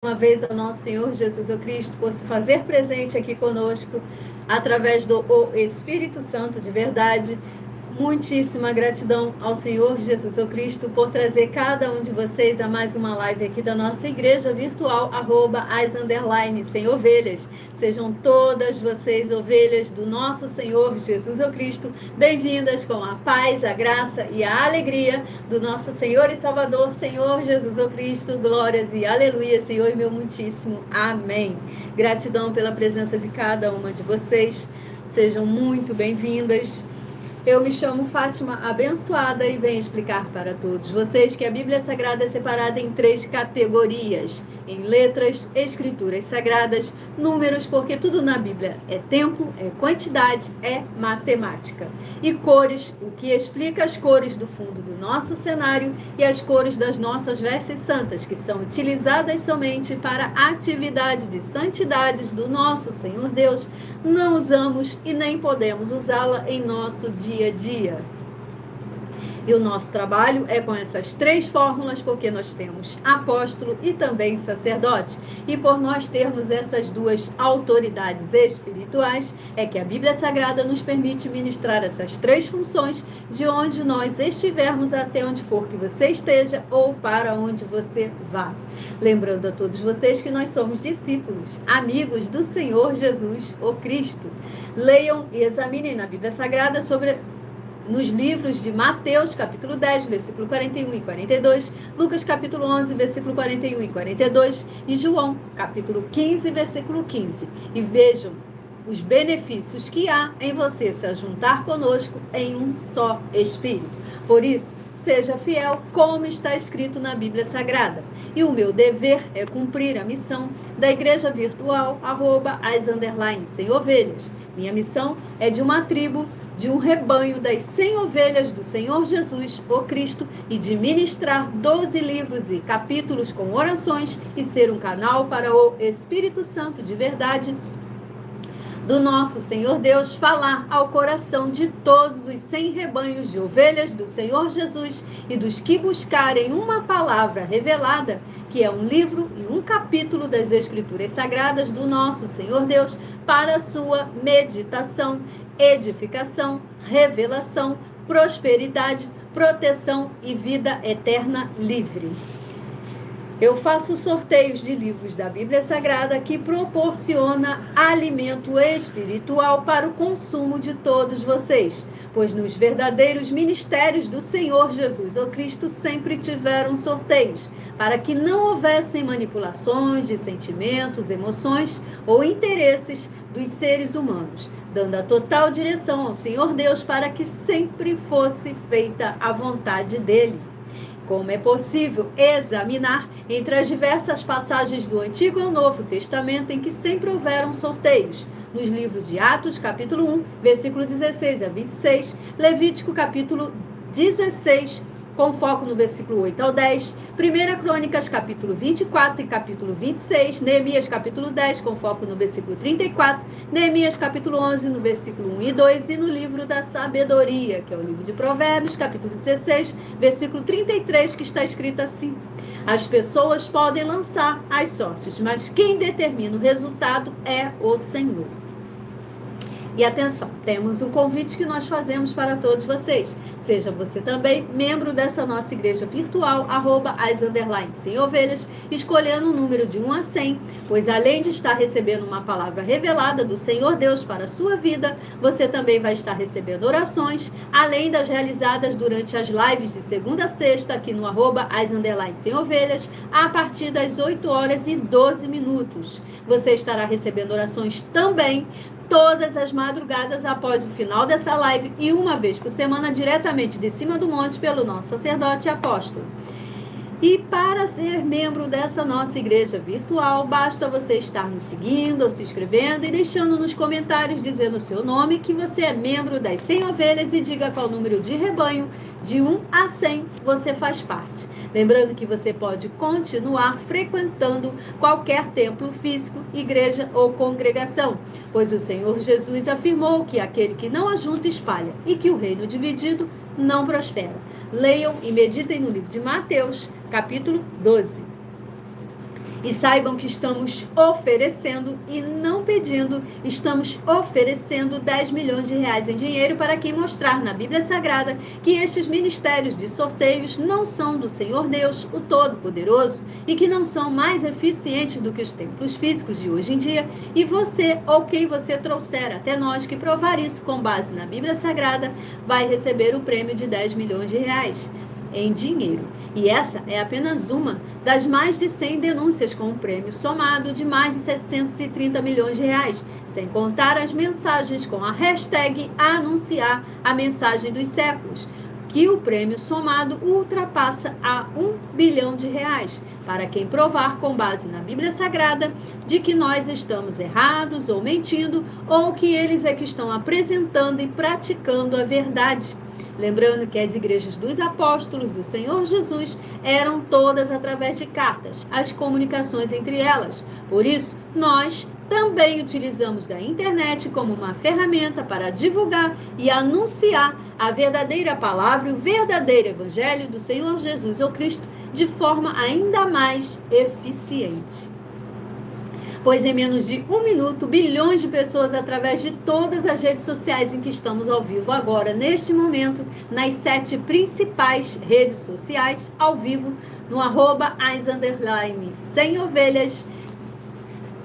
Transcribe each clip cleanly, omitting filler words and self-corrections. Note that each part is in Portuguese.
uma vez ao nosso Senhor Jesus Cristo por se fazer presente aqui conosco através do Espírito Santo de verdade. Muitíssima gratidão ao Senhor Jesus Cristo por trazer cada um de vocês a mais uma live aqui da nossa igreja virtual, @as_sem ovelhas. Sejam todas vocês ovelhas do nosso Senhor Jesus Cristo, bem-vindas com a paz, a graça e a alegria do nosso Senhor e Salvador, Senhor Jesus Cristo. Glórias e aleluia, Senhor meu muitíssimo. Amém. Gratidão pela presença de cada uma de vocês. Sejam muito bem-vindas. Eu me chamo Fátima Abençoada e venho explicar para todos vocês que a Bíblia Sagrada é separada em 3 categorias: em letras, escrituras sagradas, números, porque tudo na Bíblia é tempo, é quantidade, é matemática. E cores, o que explica as cores do fundo do nosso cenário e as cores das nossas vestes santas, que são utilizadas somente para a atividade de santidades do nosso Senhor Deus. Não usamos e nem podemos usá-la em nosso dia a dia. E o nosso trabalho é com essas 3 fórmulas, porque nós temos apóstolo e também sacerdote. E por nós termos essas 2 autoridades espirituais, é que a Bíblia Sagrada nos permite ministrar essas 3 funções de onde nós estivermos, até onde for que você esteja ou para onde você vá. Lembrando a todos vocês que nós somos discípulos, amigos do Senhor Jesus, o Cristo. Leiam e examinem na Bíblia Sagrada nos livros de Mateus, capítulo 10, versículo 41 e 42, Lucas, capítulo 11, versículo 41 e 42, e João, capítulo 15, versículo 15. E vejam os benefícios que há em você se juntar conosco em um só Espírito. Por isso, seja fiel como está escrito na Bíblia Sagrada. E o meu dever é cumprir a missão da igreja virtual, @as_sem ovelhas. Minha missão é de uma tribo, de um rebanho das 100 ovelhas do Senhor Jesus, o Cristo, e de ministrar 12 livros e capítulos com orações e ser um canal para o Espírito Santo de verdade do nosso Senhor Deus falar ao coração de todos os 100 rebanhos de ovelhas do Senhor Jesus e dos que buscarem uma palavra revelada, que é um livro e um capítulo das Escrituras Sagradas do nosso Senhor Deus, para a sua meditação, edificação, revelação, prosperidade, proteção e vida eterna livre. Eu faço sorteios de livros da Bíblia Sagrada que proporciona alimento espiritual para o consumo de todos vocês, pois nos verdadeiros ministérios do Senhor Jesus o Cristo sempre tiveram sorteios, para que não houvessem manipulações de sentimentos, emoções ou interesses dos seres humanos, dando a total direção ao Senhor Deus para que sempre fosse feita a vontade dele. Como é possível examinar entre as diversas passagens do Antigo e o Novo Testamento em que sempre houveram sorteios, nos livros de Atos, capítulo 1, versículo 16 a 26, Levítico, capítulo 16, com foco no versículo 8 ao 10, 1 Crônicas, capítulo 24 e capítulo 26, Neemias, capítulo 10, com foco no versículo 34, Neemias, capítulo 11, no versículo 1 e 2, e no livro da sabedoria, que é o livro de Provérbios, capítulo 16, versículo 33, que está escrito assim: as pessoas podem lançar as sortes, mas quem determina o resultado é o Senhor. E atenção, temos um convite que nós fazemos para todos vocês. Seja você também membro dessa nossa igreja virtual, @as_sem ovelhas, escolhendo um número de 1 a 100, pois além de estar recebendo uma palavra revelada do Senhor Deus para a sua vida, você também vai estar recebendo orações, além das realizadas durante as lives de segunda a sexta, aqui no @as_sem ovelhas, a partir das 8h12. Você estará recebendo orações também todas as madrugadas após o final dessa live e uma vez por semana diretamente de cima do monte pelo nosso sacerdote e apóstolo. E para ser membro dessa nossa igreja virtual, basta você estar nos seguindo ou se inscrevendo e deixando nos comentários dizendo o seu nome, que você é membro das 100 ovelhas e diga qual número de rebanho, de 1 a 100, você faz parte. Lembrando que você pode continuar frequentando qualquer templo físico, igreja ou congregação, pois o Senhor Jesus afirmou que aquele que não ajunta espalha e que o reino dividido não prospera. Leiam e meditem no livro de Mateus, capítulo 12. E saibam que estamos oferecendo e não pedindo, estamos oferecendo 10 milhões de reais em dinheiro para quem mostrar na Bíblia Sagrada que estes ministérios de sorteios não são do Senhor Deus, o Todo-Poderoso, e que não são mais eficientes do que os templos físicos de hoje em dia, e você ou quem você trouxer até nós que provar isso com base na Bíblia Sagrada vai receber o prêmio de 10 milhões de reais em dinheiro. E essa é apenas uma das mais de 100 denúncias com um prêmio somado de mais de 730 milhões de reais, sem contar as mensagens com a hashtag anunciar a mensagem dos séculos, que o prêmio somado ultrapassa a 1 bilhão de reais, para quem provar com base na Bíblia Sagrada de que nós estamos errados ou mentindo, ou que eles é que estão apresentando e praticando a verdade. Lembrando que as igrejas dos apóstolos do Senhor Jesus eram todas através de cartas, as comunicações entre elas. Por isso, nós também utilizamos da internet como uma ferramenta para divulgar e anunciar a verdadeira palavra e o verdadeiro evangelho do Senhor Jesus, ou Cristo, de forma ainda mais eficiente. Pois em menos de 1 minuto, bilhões de pessoas através de todas as redes sociais em que estamos ao vivo agora, neste momento, nas 7 principais redes sociais, ao vivo, no @as_sem-ovelhas,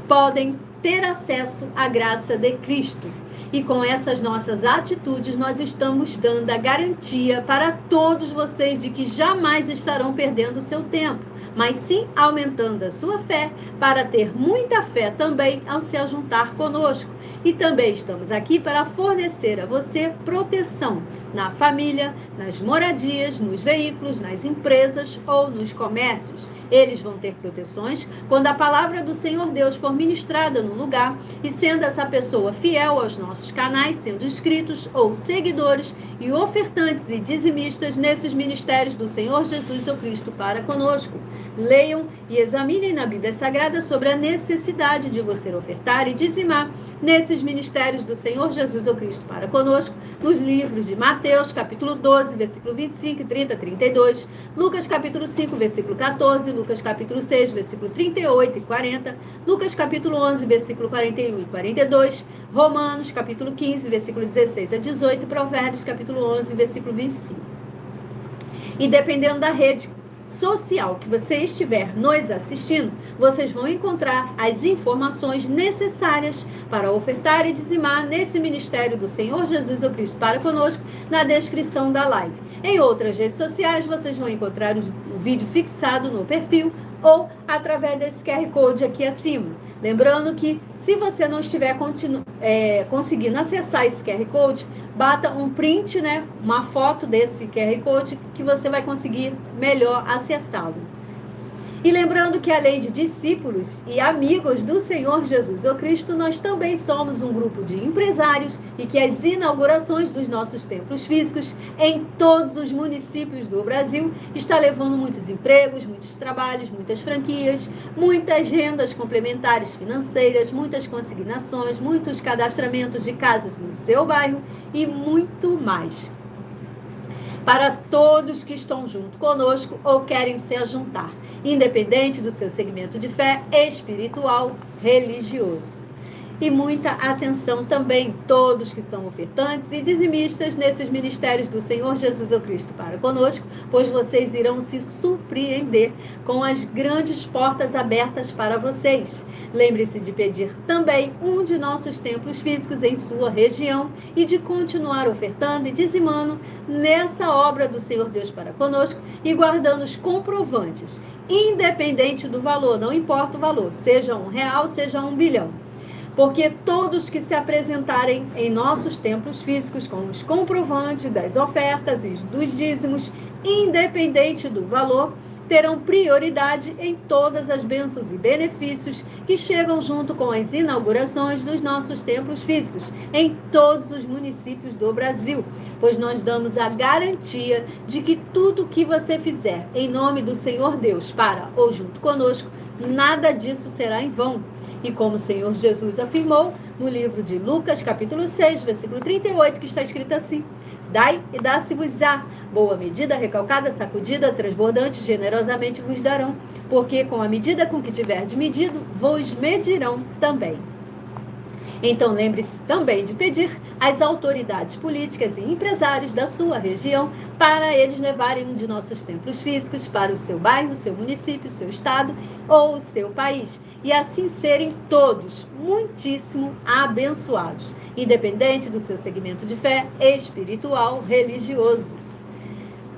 podem ter acesso à graça de Cristo. E com essas nossas atitudes, nós estamos dando a garantia para todos vocês de que jamais estarão perdendo o seu tempo, mas sim aumentando a sua fé, para ter muita fé também ao se ajuntar conosco. E também estamos aqui para fornecer a você proteção na família, nas moradias, nos veículos, nas empresas ou nos comércios. Eles vão ter proteções quando a palavra do Senhor Deus for ministrada no lugar, e sendo essa pessoa fiel aos nossos canais, sendo inscritos ou seguidores e ofertantes e dizimistas nesses ministérios do Senhor Jesus ou Cristo para conosco. Leiam e examinem na Bíblia Sagrada sobre a necessidade de você ofertar e dizimar nesses ministérios do Senhor Jesus ou Cristo para conosco, nos livros de Mateus, capítulo 12, versículo 25, 30, 32, Lucas, capítulo 5, versículo 14, Lucas, capítulo 6, versículo 38 e 40, Lucas, capítulo 11, versículo 41 e 42, Romanos, capítulo 15, versículo 16 a 18, e Provérbios, capítulo 11, versículo 25. E dependendo da rede social que você estiver nos assistindo, vocês vão encontrar as informações necessárias para ofertar e dizimar nesse ministério do Senhor Jesus ou Cristo para conosco na descrição da live. Em outras redes sociais, vocês vão encontrar o vídeo fixado no perfil ou através desse QR Code aqui acima. Lembrando que, se você não estiver conseguindo acessar esse QR Code, bata um print, uma foto desse QR Code, que você vai conseguir melhor acessá-lo. E lembrando que, além de discípulos e amigos do Senhor Jesus ou Cristo, nós também somos um grupo de empresários, e que as inaugurações dos nossos templos físicos em todos os municípios do Brasil está levando muitos empregos, muitos trabalhos, muitas franquias, muitas rendas complementares financeiras, muitas consignações, muitos cadastramentos de casas no seu bairro e muito mais. Para todos que estão junto conosco ou querem se ajuntar, independente do seu segmento de fé espiritual, religioso. E muita atenção também, todos que são ofertantes e dizimistas nesses ministérios do Senhor Jesus ou Cristo para conosco, pois vocês irão se surpreender com as grandes portas abertas para vocês. Lembre-se de pedir também um de nossos templos físicos em sua região e de continuar ofertando e dizimando nessa obra do Senhor Deus para conosco e guardando os comprovantes, independente do valor, não importa o valor, seja R$1, seja 1 bilhão. Porque todos que se apresentarem em nossos templos físicos com os comprovantes das ofertas e dos dízimos, independente do valor, terão prioridade em todas as bênçãos e benefícios que chegam junto com as inaugurações dos nossos templos físicos em todos os municípios do Brasil, pois nós damos a garantia de que tudo que você fizer em nome do Senhor Deus para ou junto conosco, nada disso será em vão. E como o Senhor Jesus afirmou no livro de Lucas, capítulo 6, versículo 38, que está escrito assim: Dai e dá-se-vos-á. Boa medida, recalcada, sacudida, transbordante, generosamente vos darão. Porque com a medida com que tiverdes medido, vos medirão também. Então, lembre-se também de pedir às autoridades políticas e empresários da sua região para eles levarem um de nossos templos físicos para o seu bairro, seu município, seu estado ou o seu país. E assim serem todos muitíssimo abençoados, independente do seu segmento de fé espiritual, religioso.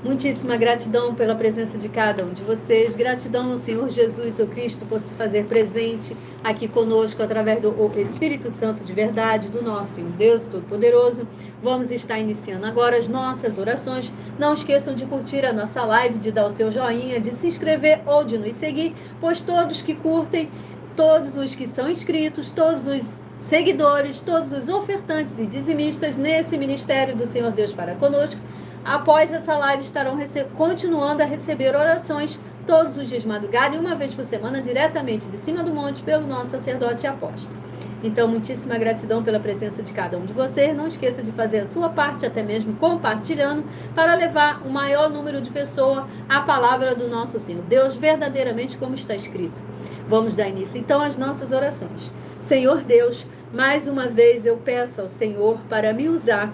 Muitíssima gratidão pela presença de cada um de vocês. Gratidão ao Senhor Jesus, o Cristo, por se fazer presente aqui conosco através do Espírito Santo de verdade, do nosso Senhor Deus Todo-Poderoso. Vamos estar iniciando agora as nossas orações. Não esqueçam de curtir a nossa live, de dar o seu joinha, de se inscrever ou de nos seguir, pois todos que curtem, todos os que são inscritos, todos os seguidores, todos os ofertantes e dizimistas nesse ministério do Senhor Deus para conosco, após essa live estarão continuando a receber orações todos os dias de madrugada e uma vez por semana diretamente de cima do monte pelo nosso sacerdote e apóstolo. Então, muitíssima gratidão pela presença de cada um de vocês. Não esqueça de fazer a sua parte, até mesmo compartilhando, para levar o maior número de pessoas à palavra do nosso Senhor Deus, verdadeiramente como está escrito. Vamos dar início então às nossas orações. Senhor Deus, mais uma vez eu peço ao Senhor para me usar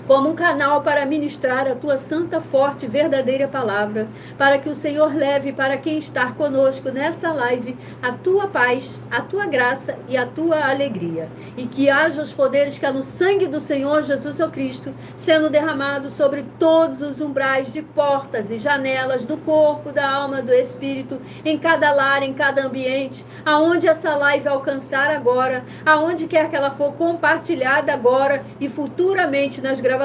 como um canal para ministrar a tua santa, forte, verdadeira palavra, para que o Senhor leve para quem está conosco nessa live a tua paz, a tua graça e a tua alegria. E que haja os poderes que há no sangue do Senhor Jesus o Cristo, sendo derramado sobre todos os umbrais de portas e janelas do corpo, da alma, do espírito, em cada lar, em cada ambiente, aonde essa live alcançar agora, aonde quer que ela for compartilhada agora e futuramente nas gravações,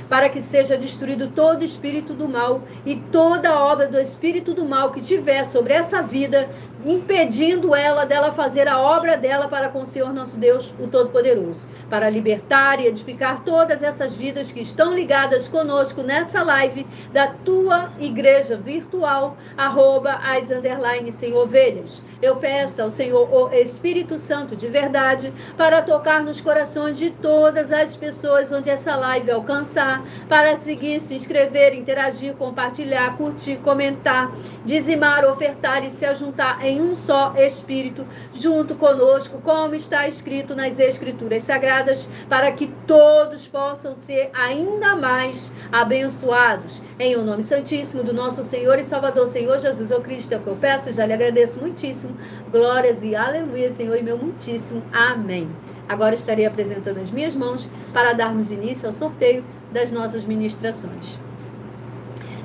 para que seja destruído todo espírito do mal e toda obra do espírito do mal que tiver sobre essa vida, impedindo ela dela fazer a obra dela para com o Senhor nosso Deus, o Todo-Poderoso, para libertar e edificar todas essas vidas que estão ligadas conosco nessa live da tua igreja virtual, @as_sem ovelhas. Eu peço ao Senhor o Espírito Santo de verdade para tocar nos corações de todas as pessoas onde essa live alcançar, para seguir, se inscrever, interagir, compartilhar, curtir, comentar, dizimar, ofertar e se ajuntar em um só Espírito, junto conosco, como está escrito nas Escrituras Sagradas, para que todos possam ser ainda mais abençoados. Em o nome santíssimo do nosso Senhor e Salvador, Senhor Jesus o Cristo, é o que eu peço, já lhe agradeço muitíssimo. Glórias e aleluia, Senhor, e meu muitíssimo amém. Agora estarei apresentando as minhas mãos para darmos início ao sorteio das nossas ministrações.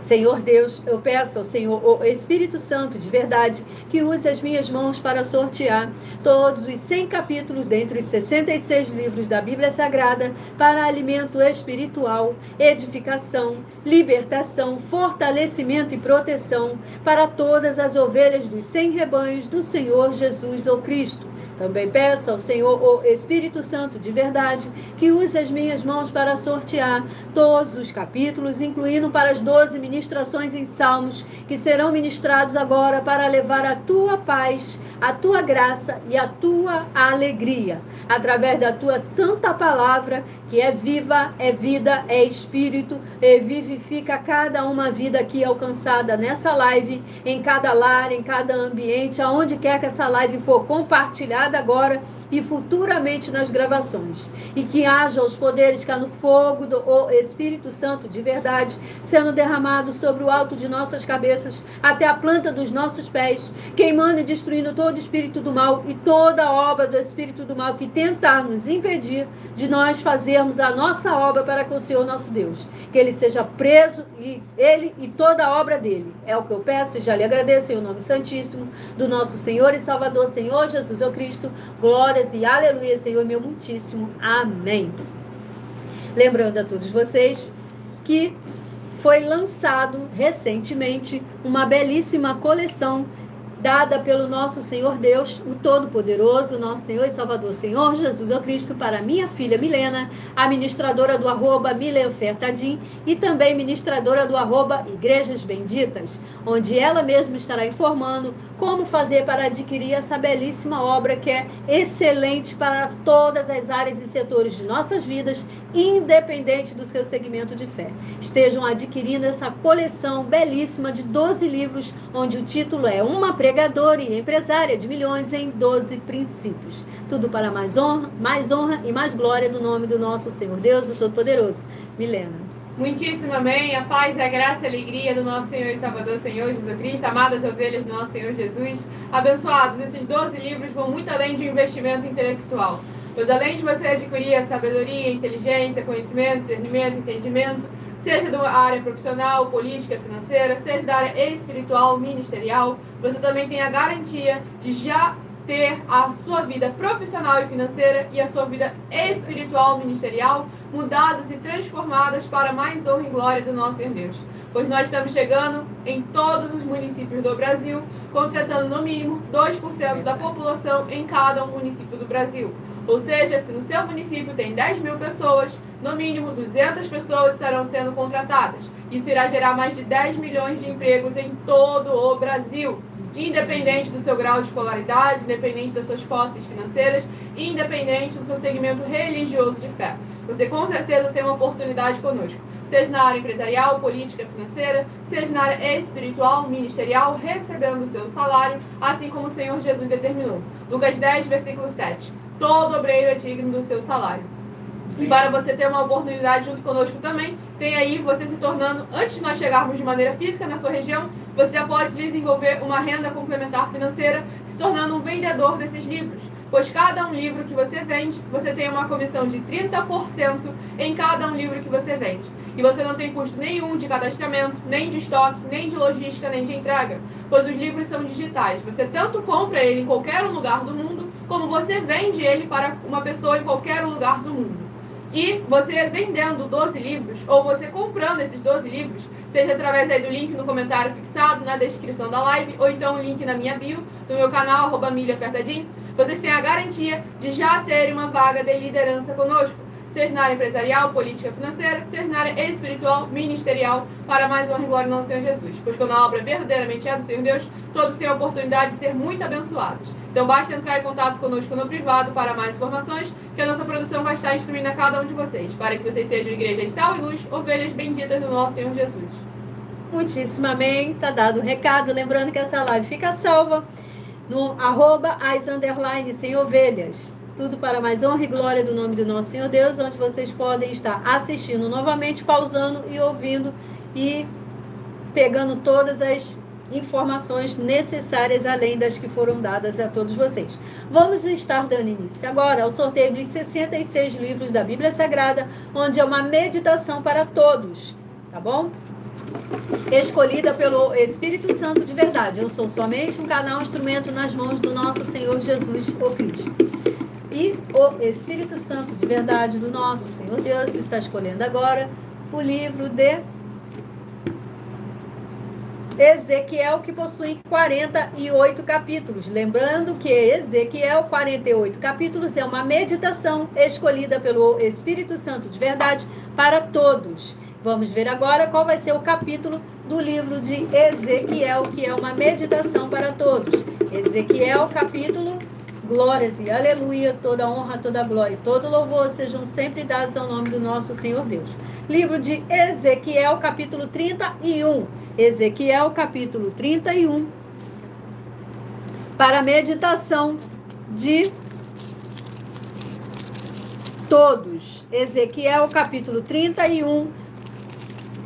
Senhor Deus, eu peço ao Senhor, o Espírito Santo de verdade, que use as minhas mãos para sortear todos os 100 capítulos dentre os 66 livros da Bíblia Sagrada para alimento espiritual, edificação, libertação, fortalecimento e proteção para todas as ovelhas dos 100 rebanhos do Senhor Jesus ou Cristo. Também peço ao Senhor, o Espírito Santo de verdade, que use as minhas mãos para sortear todos os capítulos, incluindo para as 12 ministrações em Salmos, que serão ministrados agora para levar a tua paz, a tua graça e a tua alegria, através da tua santa palavra, que é viva, é vida, é espírito, e vivifica cada uma vida aqui alcançada nessa live, em cada lar, em cada ambiente, aonde quer que essa live for compartilhada agora e futuramente nas gravações. E que haja os poderes que há no fogo do Espírito Santo de verdade, sendo derramado sobre o alto de nossas cabeças, até a planta dos nossos pés, queimando e destruindo todo espírito do mal e toda obra do espírito do mal que tentar nos impedir de nós fazermos a nossa obra para com o Senhor nosso Deus. Que ele seja preso, e ele e toda a obra dele. É o que eu peço e já lhe agradeço em o nome santíssimo do nosso Senhor e Salvador, Senhor Jesus o Cristo. Glórias e aleluia, Senhor, meu muitíssimo amém. Lembrando a todos vocês que foi lançado recentemente uma belíssima coleção dada pelo nosso Senhor Deus, o Todo-Poderoso, nosso Senhor e Salvador, Senhor Jesus o Cristo, para minha filha Milena, administradora do @Mileofertadim e também ministradora do @Igrejas Benditas, onde ela mesma estará informando como fazer para adquirir essa belíssima obra que é excelente para todas as áreas e setores de nossas vidas, independente do seu segmento de fé. Estejam adquirindo essa coleção belíssima de 12 livros, onde o título é Uma Pregadora e Empresária de Milhões em 12 Princípios. Tudo para mais honra e mais glória do nome do nosso Senhor Deus, o Todo-Poderoso. Milena. Muitíssimo amém. A paz, a graça e a alegria do nosso Senhor e Salvador, Senhor Jesus Cristo, amadas ovelhas do nosso Senhor Jesus. Abençoados, esses 12 livros vão muito além de um investimento intelectual. Pois além de você adquirir a sabedoria, inteligência, conhecimento, discernimento, entendimento, seja da área profissional, política, financeira, seja da área espiritual, ministerial, você também tem a garantia de já ter a sua vida profissional e financeira e a sua vida espiritual, ministerial, mudadas e transformadas para mais honra e glória do nosso Senhor Deus. Pois nós estamos chegando em todos os municípios do Brasil, contratando no mínimo 2% da população em cada município do Brasil. Ou seja, se no seu município tem 10 mil pessoas, no mínimo 200 pessoas estarão sendo contratadas. Isso irá gerar mais de 10 milhões de empregos em todo o Brasil, independente do seu grau de escolaridade, independente das suas posses financeiras, independente do seu segmento religioso de fé. Você com certeza tem uma oportunidade conosco, seja na área empresarial, política, financeira, seja na área espiritual, ministerial, recebendo o seu salário, assim como o Senhor Jesus determinou. Lucas 10, versículo 7. Todo obreiro é digno do seu salário. E para você ter uma oportunidade junto conosco também, tem aí você se tornando, antes de nós chegarmos de maneira física na sua região, você já pode desenvolver uma renda complementar financeira, se tornando um vendedor desses livros. Pois cada um livro que você vende, você tem uma comissão de 30% em cada um livro que você vende. E você não tem custo nenhum de cadastramento, nem de estoque, nem de logística, nem de entrega. Pois os livros são digitais. Você tanto compra ele em qualquer lugar do mundo, como você vende ele para uma pessoa em qualquer lugar do mundo. E você vendendo 12 livros, ou você comprando esses 12 livros, seja através aí do link no comentário fixado, na descrição da live, ou então o link na minha bio, do meu canal, @Mileofertadim, vocês têm a garantia de já terem uma vaga de liderança conosco, seja na área empresarial, política, financeira, seja na área espiritual, ministerial, para mais honra e glória do nosso Senhor Jesus. Pois quando a obra verdadeiramente é do Senhor Deus, todos têm a oportunidade de ser muito abençoados. Então basta entrar em contato conosco no privado para mais informações, que a nossa produção vai estar instruindo a cada um de vocês, para que vocês sejam igrejas sal e luz, ovelhas benditas do nosso Senhor Jesus. Muitíssimo amém. Tá dado o recado. Lembrando que essa live fica salva no @as_sem-ovelhas. Tudo para mais honra e glória do nome do nosso Senhor Deus, onde vocês podem estar assistindo novamente, pausando e ouvindo e pegando todas as informações necessárias, além das que foram dadas a todos vocês. Vamos estar dando início agora ao sorteio dos 66 livros da Bíblia Sagrada, onde é uma meditação para todos, tá bom? Escolhida pelo Espírito Santo de verdade. Eu sou somente um canal, instrumento nas mãos do nosso Senhor Jesus, o Cristo. E o Espírito Santo de verdade do nosso Senhor Deus está escolhendo agora o livro de Ezequiel, que possui 48 capítulos. Lembrando que Ezequiel, 48 capítulos, é uma meditação escolhida pelo Espírito Santo de verdade para todos. Vamos ver agora qual vai ser o capítulo do livro de Ezequiel, que é uma meditação para todos. Ezequiel, capítulo, glórias e aleluia, toda honra, toda glória e todo louvor sejam sempre dados ao nome do nosso Senhor Deus. Livro de Ezequiel, capítulo 31. Ezequiel, capítulo 31. Para a meditação de todos. Ezequiel, capítulo 31.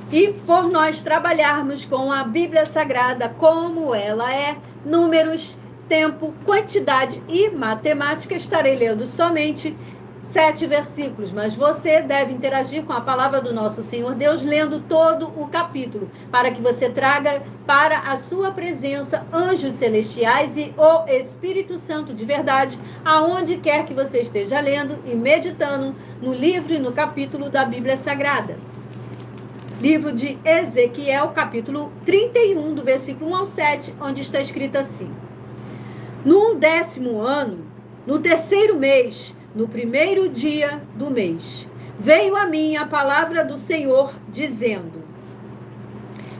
E por nós trabalharmos com a Bíblia Sagrada como ela é, números, tempo, quantidade e matemática, estarei lendo somente 7 versículos, mas você deve interagir com a palavra do nosso Senhor Deus, lendo todo o capítulo, para que você traga para a sua presença anjos celestiais e o Espírito Santo de verdade, aonde quer que você esteja lendo e meditando no livro e no capítulo da Bíblia Sagrada. Livro de Ezequiel, capítulo 31, do versículo 1 ao 7, onde está escrito assim: No 10º ano, no 3º mês, no 1º dia do mês, veio a mim a palavra do Senhor, dizendo: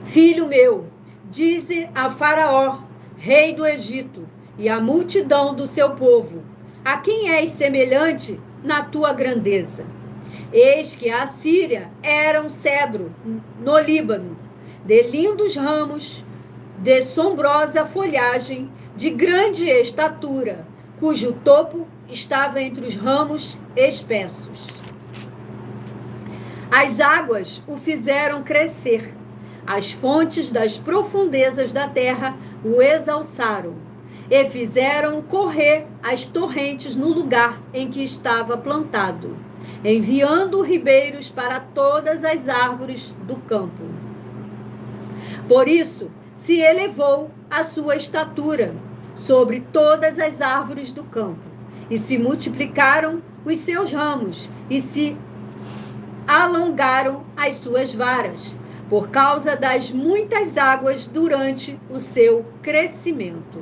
Filho meu, dize a Faraó, rei do Egito, e à multidão do seu povo: a quem és semelhante na tua grandeza? Eis que a Síria era um cedro no Líbano, de lindos ramos, de sombrosa folhagem, de grande estatura, cujo topo estava entre os ramos espessos. As águas o fizeram crescer, as fontes das profundezas da terra o exalçaram, e fizeram correr as torrentes no lugar em que estava plantado, enviando ribeiros para todas as árvores do campo. Por isso, se elevou a sua estatura sobre todas as árvores do campo, e se multiplicaram os seus ramos, e se alongaram as suas varas, por causa das muitas águas durante o seu crescimento.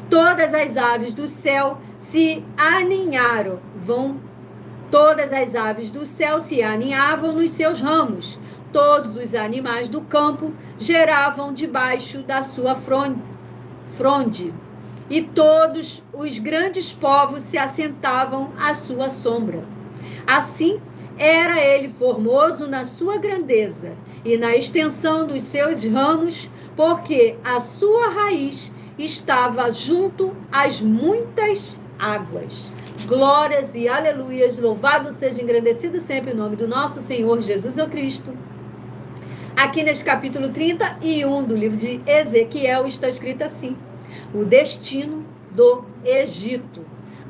Todas as aves do céu se aninharam, todas as aves do céu se aninhavam nos seus ramos, todos os animais do campo geravam debaixo da sua fronde, e todos os grandes povos se assentavam à sua sombra. Assim, era ele formoso na sua grandeza e na extensão dos seus ramos, porque a sua raiz estava junto às muitas águas. Glórias e aleluias, louvado seja, engrandecido sempre o nome do nosso Senhor Jesus Cristo. Aqui neste capítulo 31 do livro de Ezequiel está escrito assim: o destino do Egito.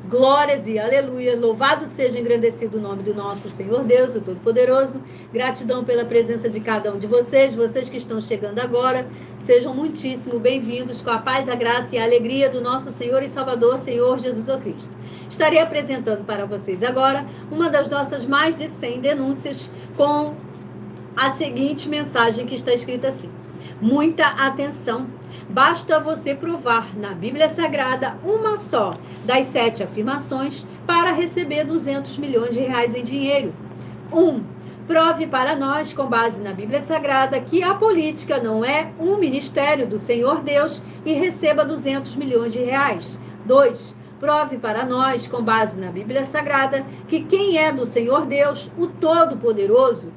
Glórias e aleluia, louvado seja, engrandecido o nome do nosso Senhor Deus, o Todo-Poderoso. Gratidão pela presença de cada um de vocês que estão chegando agora. Sejam muitíssimo bem-vindos, com a paz, a graça e a alegria do nosso Senhor e Salvador, Senhor Jesus Cristo. Estarei apresentando para vocês agora uma das nossas mais de 100 denúncias com a seguinte mensagem que está escrita assim: muita atenção. Basta você provar na Bíblia Sagrada uma só das 7 afirmações para receber 200 milhões de reais em dinheiro. 1. Prove para nós, com base na Bíblia Sagrada, que a política não é um ministério do Senhor Deus e receba 200 milhões de reais. 2. Prove para nós, com base na Bíblia Sagrada, que quem é do Senhor Deus, o Todo-Poderoso,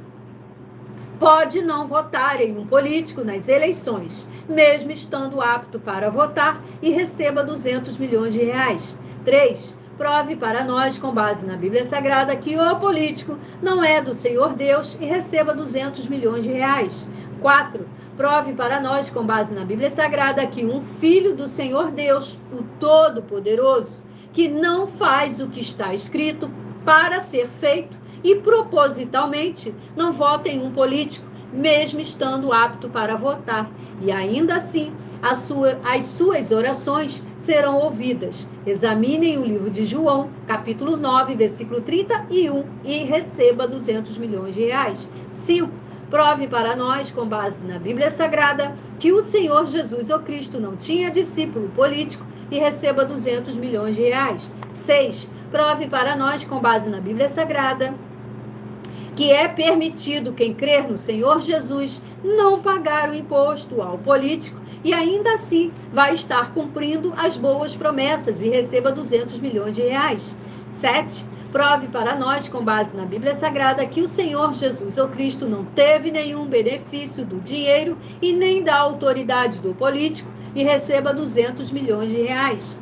pode não votar em um político nas eleições, mesmo estando apto para votar, e receba 200 milhões de reais. 3. Prove para nós, com base na Bíblia Sagrada, que o político não é do Senhor Deus e receba 200 milhões de reais. 4. Prove para nós, com base na Bíblia Sagrada, que um filho do Senhor Deus, o Todo-Poderoso, que não faz o que está escrito para ser feito, e propositalmente não vota em um político, mesmo estando apto para votar, e ainda assim as suas orações serão ouvidas. Examinem o livro de João, capítulo 9, versículo 31, e receba 200 milhões de reais. 5. Prove para nós, com base na Bíblia Sagrada, que o Senhor Jesus Cristo não tinha discípulo político e receba 200 milhões de reais. 6. Prove para nós, com base na Bíblia Sagrada, que é permitido quem crer no Senhor Jesus não pagar o imposto ao político e ainda assim vai estar cumprindo as boas promessas e receba 200 milhões de reais. 7. Prove para nós, com base na Bíblia Sagrada, que o Senhor Jesus Cristo não teve nenhum benefício do dinheiro e nem da autoridade do político e receba 200 milhões de reais.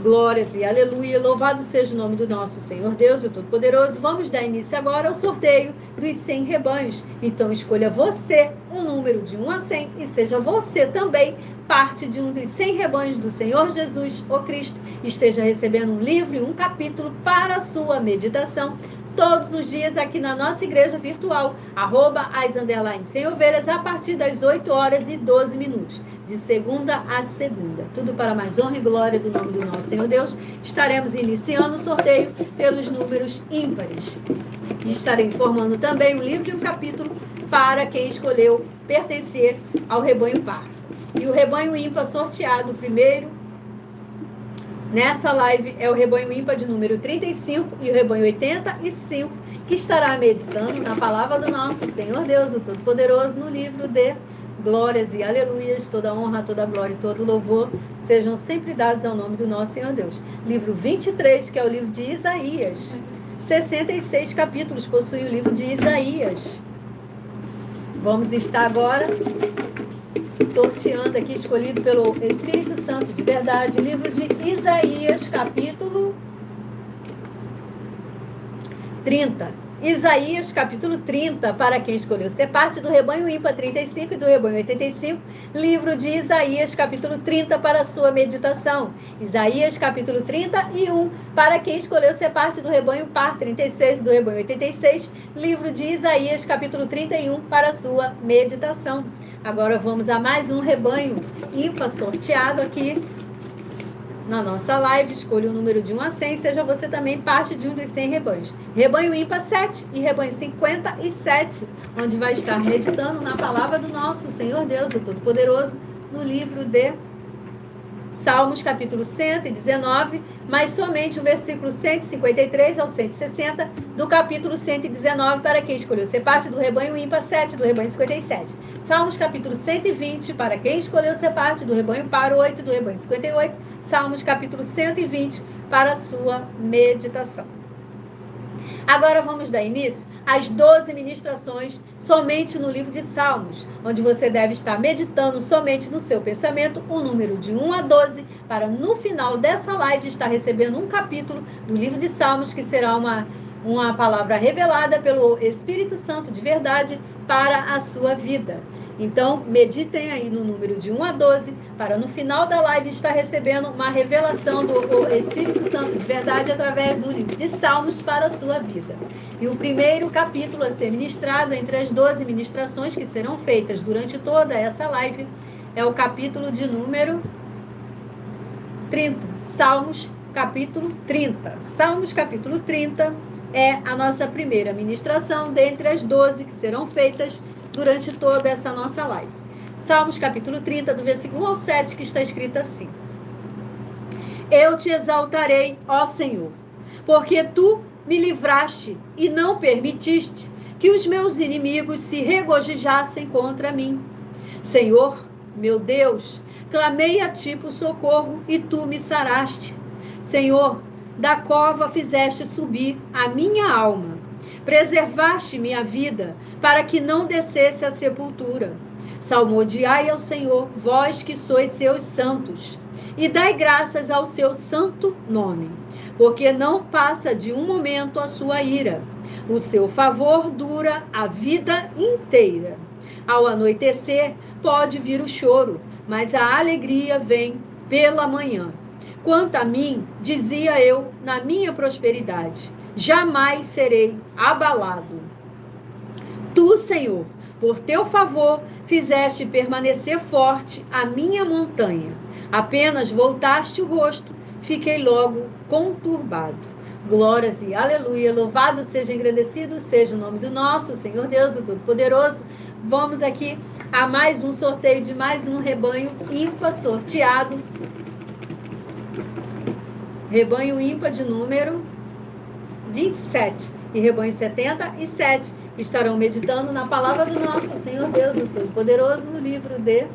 Glórias e aleluia, louvado seja o nome do nosso Senhor Deus, o Todo-Poderoso. Vamos dar início agora ao sorteio dos 100 rebanhos. Então escolha você um número de 1 a 100 e seja você também parte de um dos 100 rebanhos do Senhor Jesus, o Cristo. Esteja recebendo um livro e um capítulo para a sua meditação todos os dias aqui na nossa igreja virtual, @as_sem-ovelhas, a partir das 8h12, de segunda a segunda. Tudo para mais honra e glória do nome do nosso Senhor Deus. Estaremos iniciando o sorteio pelos números ímpares. E estarei informando também um livro e um capítulo para quem escolheu pertencer ao rebanho par. E o rebanho ímpar sorteado, o primeiro Nessa live é o rebanho ímpar de número 35 e o rebanho 85, que estará meditando na palavra do nosso Senhor Deus, o Todo-Poderoso, no livro de Glórias e Aleluias. Toda honra, toda glória e todo louvor sejam sempre dados ao nome do nosso Senhor Deus. Livro 23, que é o livro de Isaías. 66 capítulos possui o livro de Isaías. Vamos estar agora sorteando aqui, escolhido pelo Espírito Santo de verdade, livro de Isaías, capítulo 30. Isaías, capítulo 30, para quem escolheu ser parte do rebanho ímpar 35 e do rebanho 85, livro de Isaías, capítulo 30, para a sua meditação. Isaías, capítulo 31, para quem escolheu ser parte do rebanho par 36 e do rebanho 86, livro de Isaías, capítulo 31, para a sua meditação. Agora vamos a mais um rebanho ímpar sorteado aqui na nossa live. Escolha o número de 1 a 100, seja você também parte de um dos 100 rebanhos. Rebanho ímpar 7 e rebanho 57, onde vai estar meditando na palavra do nosso Senhor Deus, o Todo-Poderoso, no livro de Salmos, capítulo 119, mas somente o versículo 153 ao 160 do capítulo 119, para quem escolheu ser parte do rebanho ímpar 7, do rebanho 57. Salmos, capítulo 120, para quem escolheu ser parte do rebanho par 8, do rebanho 58. Salmos, capítulo 120, para a sua meditação. Agora vamos dar início às 12 ministrações somente no livro de Salmos, onde você deve estar meditando somente no seu pensamento o número de 1 a 12, para no final dessa live estar recebendo um capítulo do livro de Salmos, que será uma palavra revelada pelo Espírito Santo de verdade para a sua vida. Então, meditem aí no número de 1 a 12, para no final da live estar recebendo uma revelação do Espírito Santo de verdade através do livro de Salmos para a sua vida. E o primeiro capítulo a ser ministrado entre as 12 ministrações que serão feitas durante toda essa live é o capítulo de número 30. Salmos, capítulo 30. Salmos, capítulo 30 é a nossa primeira ministração dentre as 12 que serão feitas durante toda essa nossa live. Salmos, capítulo 30, do versículo 1 ao 7, que está escrito assim: Eu te exaltarei, ó Senhor, porque tu me livraste e não permitiste que os meus inimigos se regozijassem contra mim. Senhor, meu Deus, clamei a ti por socorro e tu me saraste. Senhor, da cova fizeste subir a minha alma. Preservaste minha vida, para que não descesse à sepultura. Salmodiai ao Senhor, vós que sois seus santos, e dai graças ao seu santo nome, porque não passa de um momento a sua ira. O seu favor dura a vida inteira. Ao anoitecer pode vir o choro, mas a alegria vem pela manhã. Quanto a mim, dizia eu na minha prosperidade, jamais serei abalado. Tu, Senhor, por teu favor, fizeste permanecer forte a minha montanha. Apenas voltaste o rosto, fiquei logo conturbado. Glórias e aleluia, louvado seja, engrandecido seja o nome do nosso Senhor Deus, o Todo-Poderoso. Vamos aqui a mais um sorteio de mais um rebanho ímpar sorteado. Rebanho ímpar de número 27 e rebanho 77 estarão meditando na palavra do nosso Senhor Deus, o Todo-Poderoso, no livro de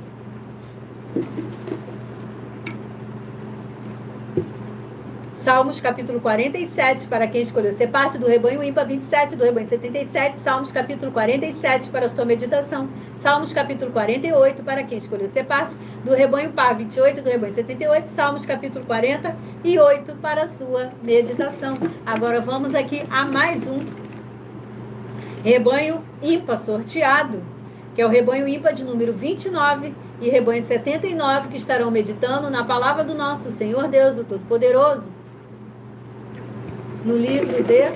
Salmos, capítulo 47, para quem escolheu ser parte do rebanho ímpar 27, do rebanho 77, Salmos, capítulo 47, para sua meditação, Salmos, capítulo 48, para quem escolheu ser parte do rebanho par 28, do rebanho 78, Salmos, capítulo 48, para sua meditação. Agora vamos aqui a mais um rebanho ímpar sorteado, que é o rebanho ímpar de número 29 e rebanho 79, que estarão meditando na palavra do nosso Senhor Deus, o Todo-Poderoso, no livro de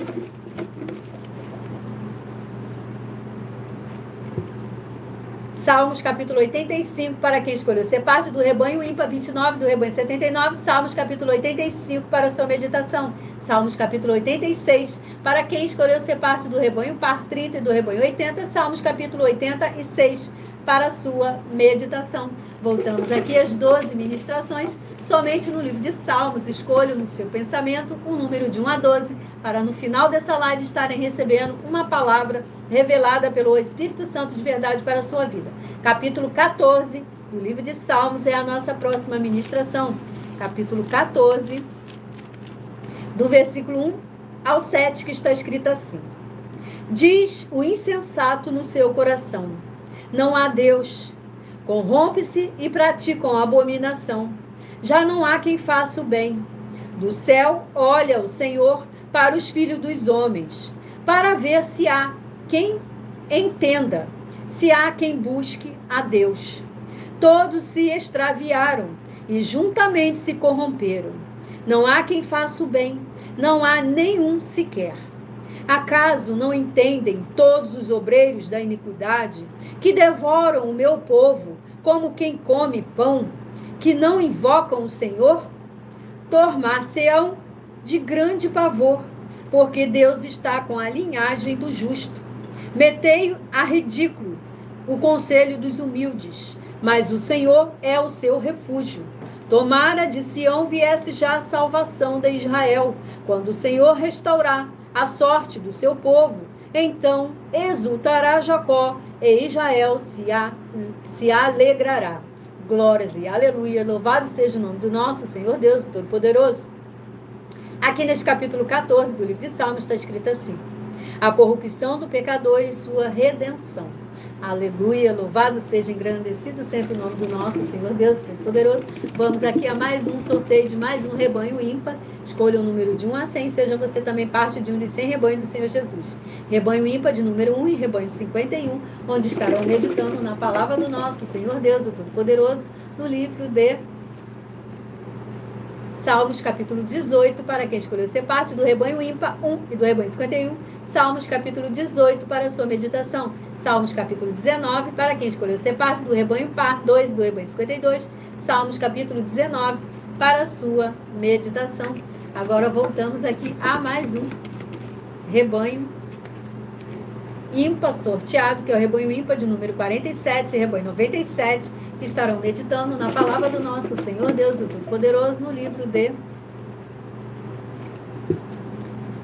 Salmos, capítulo 85, para quem escolheu ser parte do rebanho ímpar 29, do rebanho 79, Salmos, capítulo 85, para sua meditação, Salmos, capítulo 86, para quem escolheu ser parte do rebanho par 30 e do rebanho 80, Salmos, capítulo 86, para a sua meditação. Voltamos aqui às 12 ministrações, somente no livro de Salmos. Escolha no seu pensamento um número de 1 a 12, para no final dessa live estarem recebendo uma palavra revelada pelo Espírito Santo de verdade para a sua vida. Capítulo 14 do livro de Salmos é a nossa próxima ministração. Capítulo 14, do versículo 1 ao 7, que está escrito assim: diz o insensato no seu coração: não há Deus. Corrompe-se e praticam a abominação. Já não há quem faça o bem. Do céu olha o Senhor para os filhos dos homens, para ver se há quem entenda, se há quem busque a Deus. Todos se extraviaram e juntamente se corromperam. Não há quem faça o bem, não há nenhum sequer. Acaso não entendem todos os obreiros da iniquidade, que devoram o meu povo como quem come pão, que não invocam o Senhor? Tornar-se-ão de grande pavor, porque Deus está com a linhagem do justo. Metei a ridículo o conselho dos humildes, mas o Senhor é o seu refúgio. Tomara de Sião viesse já a salvação de Israel, quando o Senhor restaurar a sorte do seu povo, então exultará Jacó e Israel se alegrará. Glórias e aleluia, louvado seja o nome do nosso Senhor Deus Todo-Poderoso. Aqui neste capítulo 14 do livro de Salmos está escrito assim: a corrupção do pecador e sua redenção. Aleluia, louvado seja, engrandecido sempre o nome do nosso Senhor Deus Todo-Poderoso. Vamos aqui a mais um sorteio de mais um rebanho ímpar. Escolha o número de 1 a 100, seja você também parte de um de 100 rebanhos do Senhor Jesus. Rebanho ímpar de número 1 e rebanho 51, onde estarão meditando na palavra do nosso Senhor Deus Todo-Poderoso, no livro de Salmos, capítulo 18, para quem escolheu ser parte do rebanho ímpar 1 e do rebanho 51. Salmos, capítulo 18, para a sua meditação. Salmos, capítulo 19, para quem escolheu ser parte do rebanho par 2 e do rebanho 52. Salmos, capítulo 19, para a sua meditação. Agora voltamos aqui a mais um rebanho ímpar sorteado, que é o rebanho ímpar de número 47 e rebanho 97, que estarão meditando na palavra do nosso Senhor Deus, o Todo-Poderoso, no livro de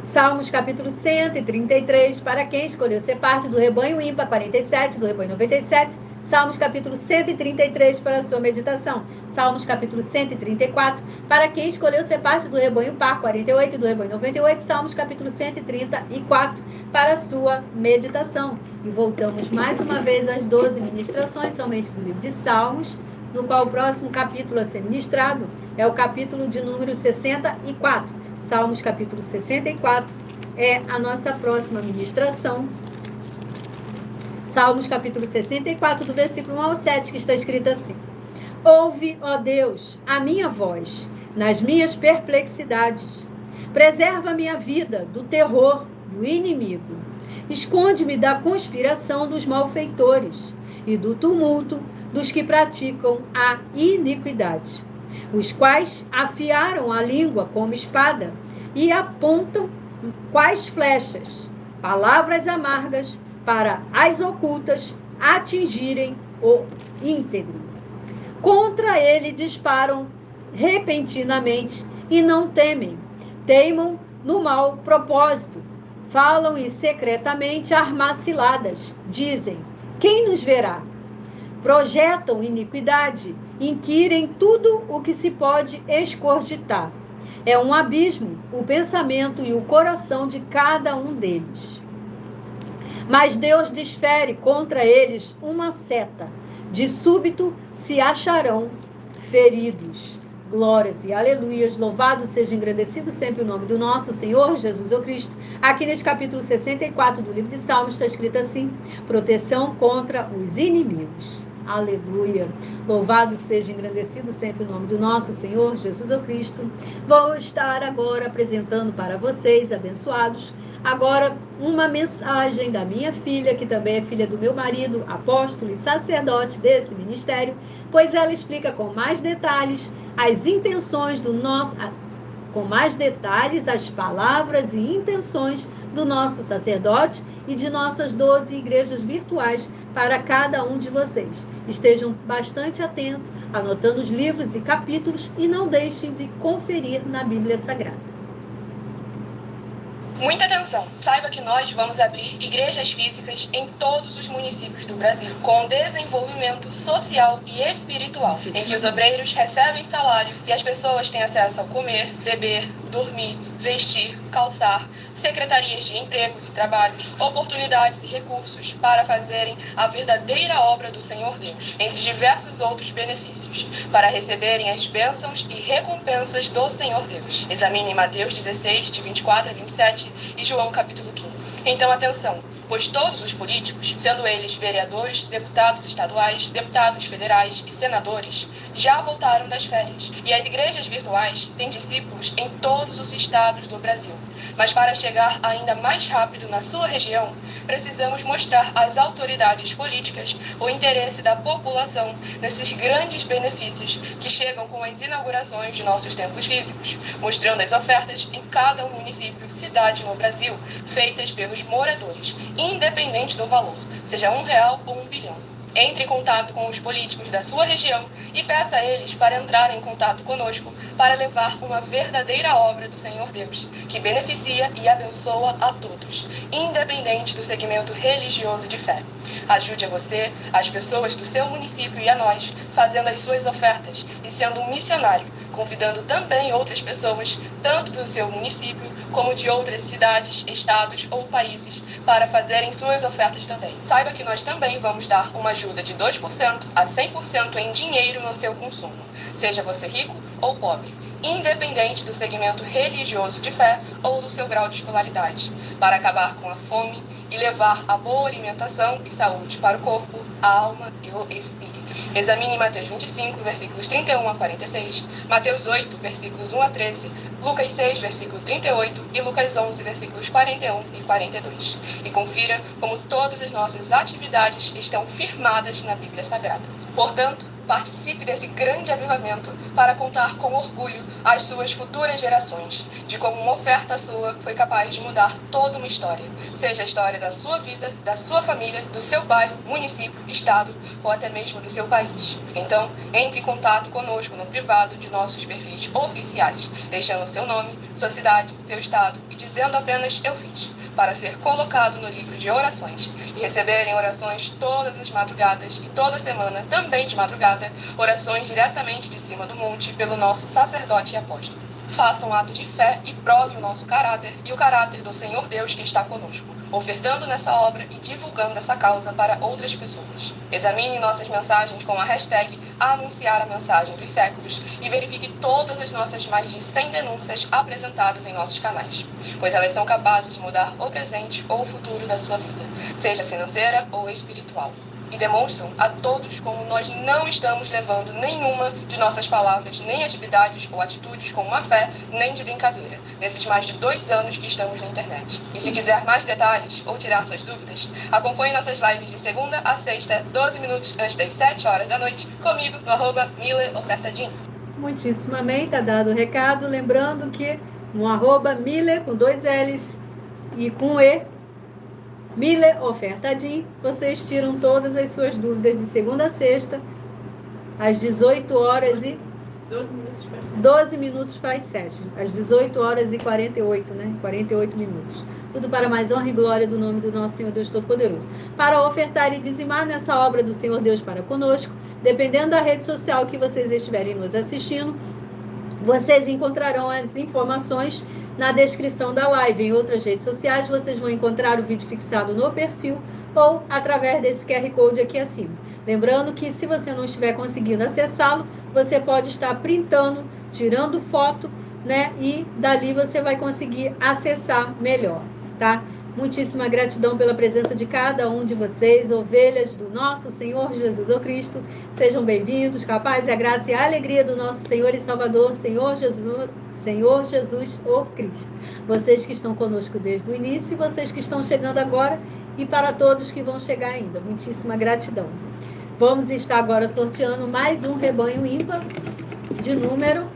Salmos, capítulo 133, para quem escolheu ser parte do rebanho ímpar 47, do rebanho 97. Salmos, capítulo 133, para a sua meditação. Salmos, capítulo 134, para quem escolheu ser parte do rebanho par 48 e do rebanho 98. Salmos, capítulo 134, para a sua meditação. E voltamos mais uma vez às 12 ministrações, somente do livro de Salmos, no qual o próximo capítulo a ser ministrado é o capítulo de número 64. Salmos, capítulo 64, é a nossa próxima ministração. Salmos, capítulo 64, do versículo 1 ao 7, que está escrito assim: ouve, ó Deus, a minha voz nas minhas perplexidades. Preserva minha vida do terror do inimigo. Esconde-me da conspiração dos malfeitores e do tumulto dos que praticam a iniquidade, os quais afiaram a língua como espada e apontam quais flechas, palavras amargas, para as ocultas atingirem o íntegro. Contra ele disparam repentinamente e não temem. Teimam no mau propósito. Falam e secretamente armar ciladas. Dizem: quem nos verá? Projetam iniquidade. Inquirem tudo o que se pode escorgitar. É um abismo o pensamento e o coração de cada um deles. Mas Deus desfere contra eles uma seta. De súbito se acharão feridos. Glórias e aleluias. Louvado seja, engrandecido sempre o nome do nosso Senhor Jesus o Cristo. Aqui neste capítulo 64 do livro de Salmos está escrito assim: proteção contra os inimigos. Aleluia. Louvado seja, engrandecido sempre o nome do nosso Senhor Jesus o Cristo. Vou estar agora apresentando para vocês, abençoados, agora uma mensagem da minha filha, que também é filha do meu marido, apóstolo e sacerdote desse ministério, pois ela explica com mais detalhes as intenções do nosso... com mais detalhes as palavras e intenções do nosso sacerdote e de nossas 12 igrejas virtuais, para cada um de vocês. Estejam bastante atentos, anotando os livros e capítulos e não deixem de conferir na Bíblia Sagrada. Muita atenção! Saiba que nós vamos abrir igrejas físicas em todos os municípios do Brasil, com desenvolvimento social e espiritual, em que os obreiros recebem salário e as pessoas têm acesso ao comer, beber, dormir, vestir, calçar, secretarias de empregos e trabalhos, oportunidades e recursos para fazerem a verdadeira obra do Senhor Deus, entre diversos outros benefícios, para receberem as bênçãos e recompensas do Senhor Deus. Examine Mateus 16, de 24 a 27 e João capítulo 15. Então, atenção! Pois todos os políticos, sendo eles vereadores, deputados estaduais, deputados federais e senadores, já voltaram das férias. E as igrejas virtuais têm discípulos em todos os estados do Brasil. Mas para chegar ainda mais rápido na sua região, precisamos mostrar às autoridades políticas o interesse da população nesses grandes benefícios que chegam com as inaugurações de nossos templos físicos, mostrando as ofertas em cada município, cidade no Brasil, feitas pelos moradores, independente do valor, seja R$1 ou 1 bilhão. Entre em contato com os políticos da sua região e peça a eles para entrarem em contato conosco para levar uma verdadeira obra do Senhor Deus, que beneficia e abençoa a todos, independente do segmento religioso de fé. Ajude a você, as pessoas do seu município e a nós, fazendo as suas ofertas e sendo um missionário, convidando também outras pessoas, tanto do seu município como de outras cidades, estados ou países, para fazerem suas ofertas também. Saiba que nós também vamos dar uma ajuda de 2% a 100% em dinheiro no seu consumo, seja você rico ou pobre, independente do segmento religioso de fé ou do seu grau de escolaridade, para acabar com a fome e levar a boa alimentação e saúde para o corpo, a alma e o espírito. Examine Mateus 25, versículos 31 a 46, Mateus 8, versículos 1 a 13, Lucas 6, versículo 38 e Lucas 11, versículos 41 e 42. E confira como todas as nossas atividades estão firmadas na Bíblia Sagrada. Portanto, participe desse grande avivamento para contar com orgulho às suas futuras gerações de como uma oferta sua foi capaz de mudar toda uma história, seja a história da sua vida, da sua família, do seu bairro, município, estado ou até mesmo do seu país. Então, entre em contato conosco no privado de nossos perfis oficiais, deixando seu nome, sua cidade, seu estado e dizendo apenas "eu fiz", para ser colocado no livro de orações e receberem orações todas as madrugadas e toda semana, também de madrugada, orações diretamente de cima do monte pelo nosso sacerdote e apóstolo. Faça um ato de fé e prove o nosso caráter e o caráter do Senhor Deus que está conosco, ofertando nessa obra e divulgando essa causa para outras pessoas. Examine nossas mensagens com a hashtag Anunciar a Mensagem dos Séculos e verifique todas as nossas mais de 100 denúncias apresentadas em nossos canais, pois elas são capazes de mudar o presente ou o futuro da sua vida, seja financeira ou espiritual. E demonstram a todos como nós não estamos levando nenhuma de nossas palavras, nem atividades ou atitudes com má fé, nem de brincadeira, nesses mais de 2 anos que estamos na internet. E se quiser mais detalhes ou tirar suas dúvidas, acompanhe nossas lives de segunda a sexta, 12 minutos antes das 7 horas da noite, comigo no @MileOfertaDin. Muitíssimo amém, tá dado o recado. Lembrando que no @Mile, com 2 L's e com E, Mile Ofertadim, vocês tiram todas as suas dúvidas de segunda a sexta, às 18 horas e 12 minutos para as 7, às 18 horas e 48, né? 48 minutos. Tudo para mais honra e glória do nome do nosso Senhor Deus Todo-Poderoso. Para ofertar e dizimar nessa obra do Senhor Deus para conosco, dependendo da rede social que vocês estiverem nos assistindo, vocês encontrarão as informações na descrição da live. Em outras redes sociais, vocês vão encontrar o vídeo fixado no perfil ou através desse QR Code aqui acima. Lembrando que se você não estiver conseguindo acessá-lo, você pode estar printando, tirando foto, né? E dali você vai conseguir acessar melhor, tá? Muitíssima gratidão pela presença de cada um de vocês, ovelhas do nosso Senhor Jesus o Cristo. Sejam bem-vindos, com a paz e a graça e a alegria do nosso Senhor e Salvador, Senhor Jesus o Cristo. Vocês que estão conosco desde o início e vocês que estão chegando agora e para todos que vão chegar ainda. Muitíssima gratidão. Vamos estar agora sorteando mais um rebanho ímpar de número.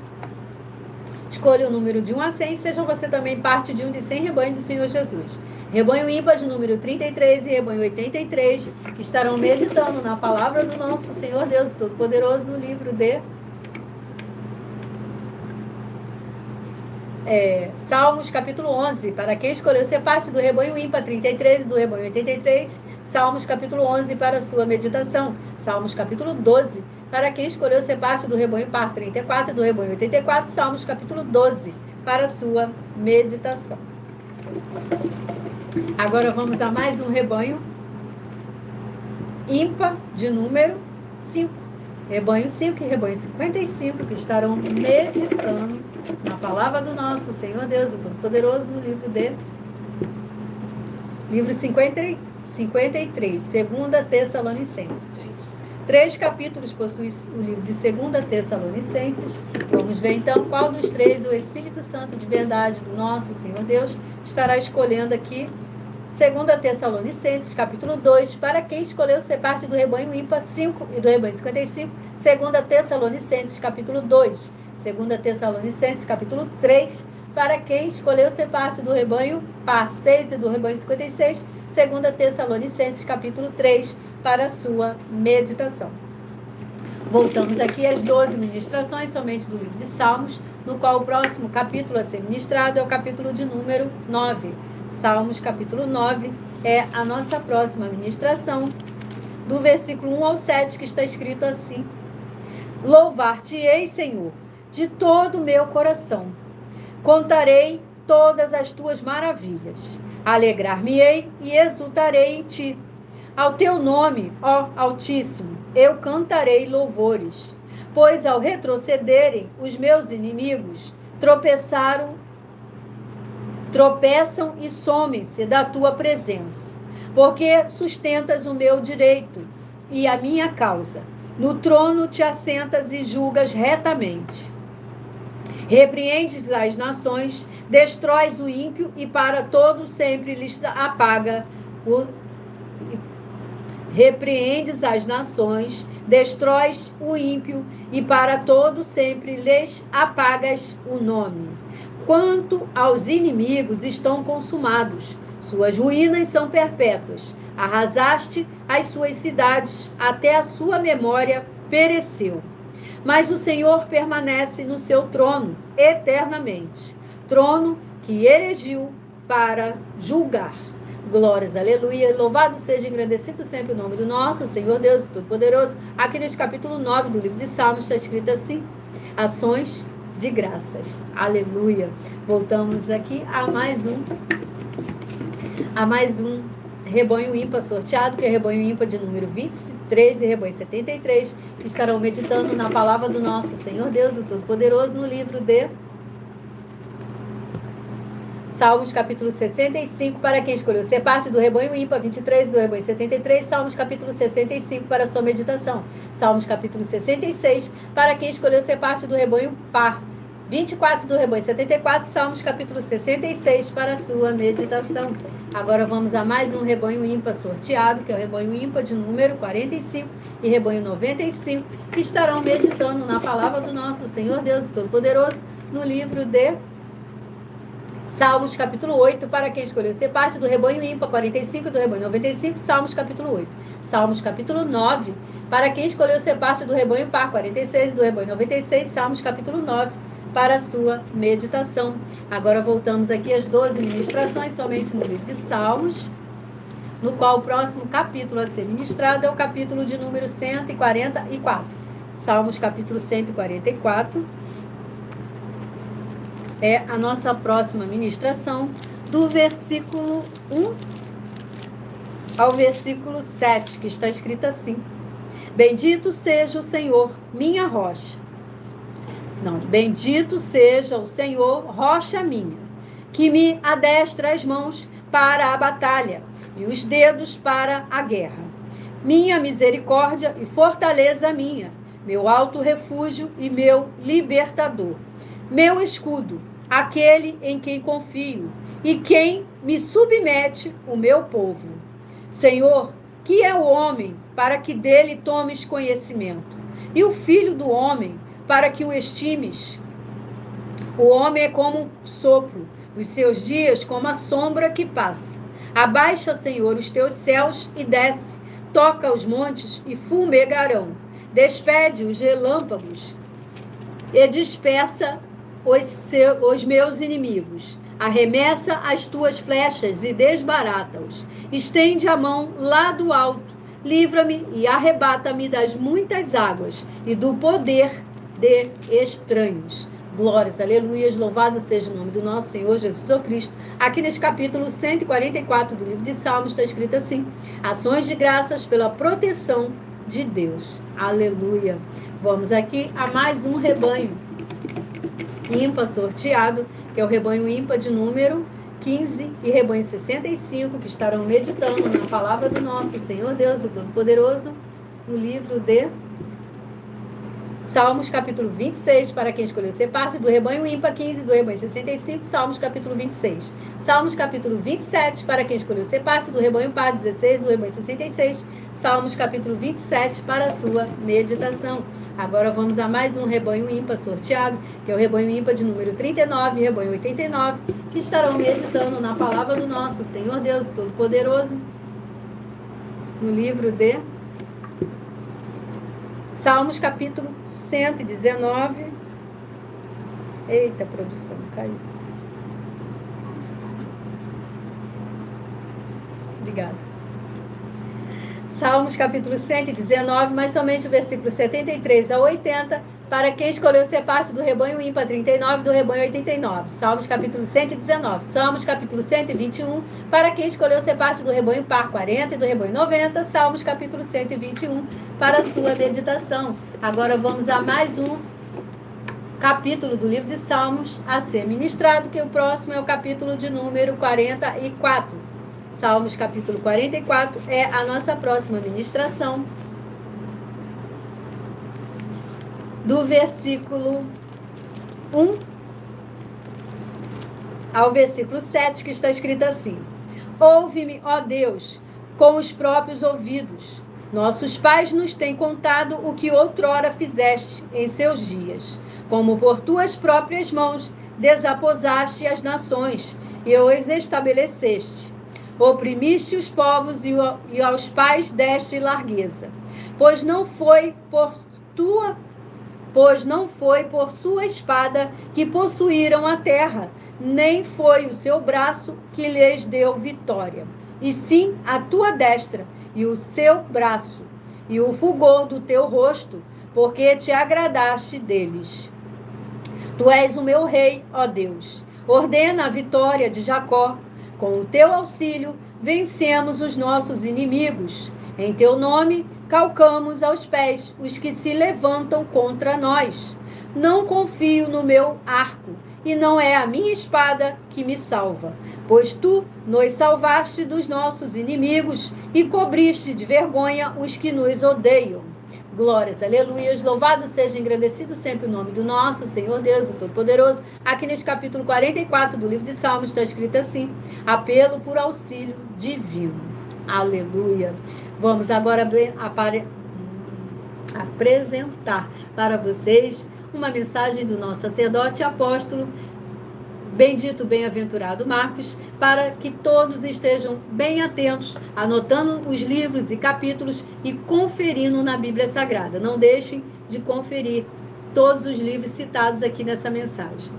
Escolha o número de 1 a 100, seja você também parte de um de 100 rebanhos do Senhor Jesus. Rebanho ímpar de número 33 e rebanho 83, que estarão meditando na palavra do nosso Senhor Deus Todo-Poderoso no livro de Salmos, capítulo 11, para quem escolheu ser parte do rebanho ímpar 33 e do rebanho 83, Salmos, capítulo 11, para a sua meditação. Salmos, capítulo 12, para quem escolheu ser parte do rebanho par 34 e do rebanho 84, Salmos, capítulo 12, para a sua meditação. Agora vamos a mais um rebanho ímpar de número 5. Rebanho 5 e rebanho 55, que estarão meditando na palavra do nosso Senhor Deus, o Todo-Poderoso, no livro 53, 2 Tessalonicenses. 3 capítulos possui o livro de 2 Tessalonicenses. Vamos ver então qual dos 3 o Espírito Santo de verdade do nosso Senhor Deus estará escolhendo aqui. 2 Tessalonicenses, capítulo 2, para quem escolheu ser parte do rebanho ímpar 5 e do rebanho 55. 2 Tessalonicenses, capítulo 2. 2 Tessalonicenses, capítulo 3, para quem escolheu ser parte do rebanho par 6 e do rebanho 56. 2 Tessalonicenses, capítulo 3, para a sua meditação. Voltamos aqui às 12 ministrações, somente do livro de Salmos, no qual o próximo capítulo a ser ministrado é o capítulo de número 9. Salmos, capítulo 9, é a nossa próxima ministração, do versículo 1 ao 7, que está escrito assim: Louvar-te-ei, Senhor, de todo o meu coração. Contarei todas as tuas maravilhas. Alegrar-me-ei e exultarei em ti. Ao teu nome, ó Altíssimo, eu cantarei louvores. Pois ao retrocederem os meus inimigos, tropeçam e somem-se da tua presença, porque sustentas o meu direito e a minha causa. No trono te assentas e julgas retamente. Repreendes as nações, destróis o ímpio e para todo sempre lhes apaga o... Repreendes as nações, destróis o ímpio e para todo sempre lhes apagas o nome. Quanto aos inimigos, estão consumados, suas ruínas são perpétuas. Arrasaste as suas cidades, até a sua memória pereceu. Mas o Senhor permanece no seu trono eternamente, trono que erigiu para julgar. Glórias, aleluia, louvado seja, engrandecido sempre o nome do nosso Senhor Deus Todo-Poderoso. Aqui neste capítulo 9 do livro de Salmos está escrito assim: ações de graças, aleluia. Voltamos aqui a mais um rebanho ímpar sorteado, que é rebanho ímpar de número 23 e rebanho 73, que estarão meditando na palavra do nosso Senhor Deus Todo-Poderoso no livro de Salmos, capítulo 65, para quem escolheu ser parte do rebanho ímpar 23 do rebanho 73, Salmos, capítulo 65, para a sua meditação. Salmos, capítulo 66, para quem escolheu ser parte do rebanho par 24 do rebanho 74, Salmos, capítulo 66, para a sua meditação. Agora vamos a mais um rebanho ímpar sorteado, que é o rebanho ímpar de número 45 e rebanho 95, que estarão meditando na palavra do nosso Senhor Deus Todo-Poderoso no livro de Salmos, capítulo 8, para quem escolheu ser parte do rebanho ímpar 45 e do rebanho 95, Salmos, capítulo 8. Salmos, capítulo 9, para quem escolheu ser parte do rebanho par 46 e do rebanho 96, Salmos, capítulo 9, para a sua meditação. Agora voltamos aqui às 12 ministrações, somente no livro de Salmos, no qual o próximo capítulo a ser ministrado é o capítulo de número 144. Salmos, capítulo 144. É a nossa próxima ministração, do versículo 1 ao versículo 7, que está escrito assim: Bendito seja o Senhor, minha rocha. Bendito seja o Senhor, rocha minha, que me adestra as mãos para a batalha e os dedos para a guerra. Minha misericórdia e fortaleza minha, meu alto refúgio e meu libertador, meu escudo, aquele em quem confio e quem me submete o meu povo. Senhor, que é o homem para que dele tomes conhecimento, e o filho do homem para que o estimes? O homem é como um sopro, os seus dias como a sombra que passa. Abaixa, Senhor, os teus céus e desce. Toca os montes e fumegarão. Despede os relâmpagos e dispersa os meus inimigos. Arremessa as tuas flechas e desbarata-os. Estende a mão lá do alto. Livra-me e arrebata-me das muitas águas e do poder de estranhos. Glórias, aleluias, louvado seja o nome do nosso Senhor Jesus Cristo. Aqui nesse capítulo 144 do livro de Salmos está escrito assim: ações de graças pela proteção de Deus. Aleluia. Vamos aqui a mais um rebanho ímpar sorteado, que é o rebanho ímpar de número 15 e rebanho 65, que estarão meditando na palavra do nosso Senhor Deus, o Todo-Poderoso, no livro de Salmos, capítulo 26, para quem escolheu ser parte do rebanho ímpar 15, do rebanho 65, Salmos, capítulo 26. Salmos, capítulo 27, para quem escolheu ser parte do rebanho par 16, do rebanho 66, Salmos, capítulo 27, para a sua meditação. Agora vamos a mais um rebanho ímpar sorteado, que é o rebanho ímpar de número 39 e rebanho 89, que estarão meditando na palavra do nosso Senhor Deus Todo-Poderoso, no livro de Salmos, capítulo 119. Eita, produção, caiu. Obrigada. Salmos, capítulo 119, mas somente o versículo 73 a 80, para quem escolheu ser parte do rebanho ímpar 39 do rebanho 89. Salmos, capítulo 119. Salmos, capítulo 121, para quem escolheu ser parte do rebanho par 40 e do rebanho 90. Salmos, capítulo 121, para a sua meditação. Agora vamos a mais um capítulo do livro de Salmos a ser ministrado, que o próximo é o capítulo de número 44. Salmos, capítulo 44, é a nossa próxima ministração, do versículo 1 ao versículo 7, que está escrito assim: ouve-me, ó Deus, com os próprios ouvidos. Nossos pais nos têm contado o que outrora fizeste em seus dias, como por tuas próprias mãos desaposaste as nações e os estabeleceste. Oprimiste os povos e aos pais deste largueza, pois não foi por sua espada que possuíram a terra, nem foi o seu braço que lhes deu vitória, e sim a tua destra e o seu braço e o fulgor do teu rosto, porque te agradaste deles. Tu és o meu rei, ó Deus. Ordena a vitória de Jacó. Com o teu auxílio, vencemos os nossos inimigos. Em teu nome, calcamos aos pés os que se levantam contra nós. Não confio no meu arco, e não é a minha espada que me salva, pois tu nos salvaste dos nossos inimigos e cobriste de vergonha os que nos odeiam. Glórias, aleluias, louvado seja, engrandecido sempre o nome do nosso Senhor Deus, o Todo-Poderoso. Aqui neste capítulo 44 do livro de Salmos está escrito assim: apelo por auxílio divino. Aleluia. Vamos agora apresentar para vocês uma mensagem do nosso sacerdote e apóstolo, bendito, bem-aventurado Marcos, para que todos estejam bem atentos, anotando os livros e capítulos e conferindo na Bíblia Sagrada. Não deixem de conferir todos os livros citados aqui nessa mensagem.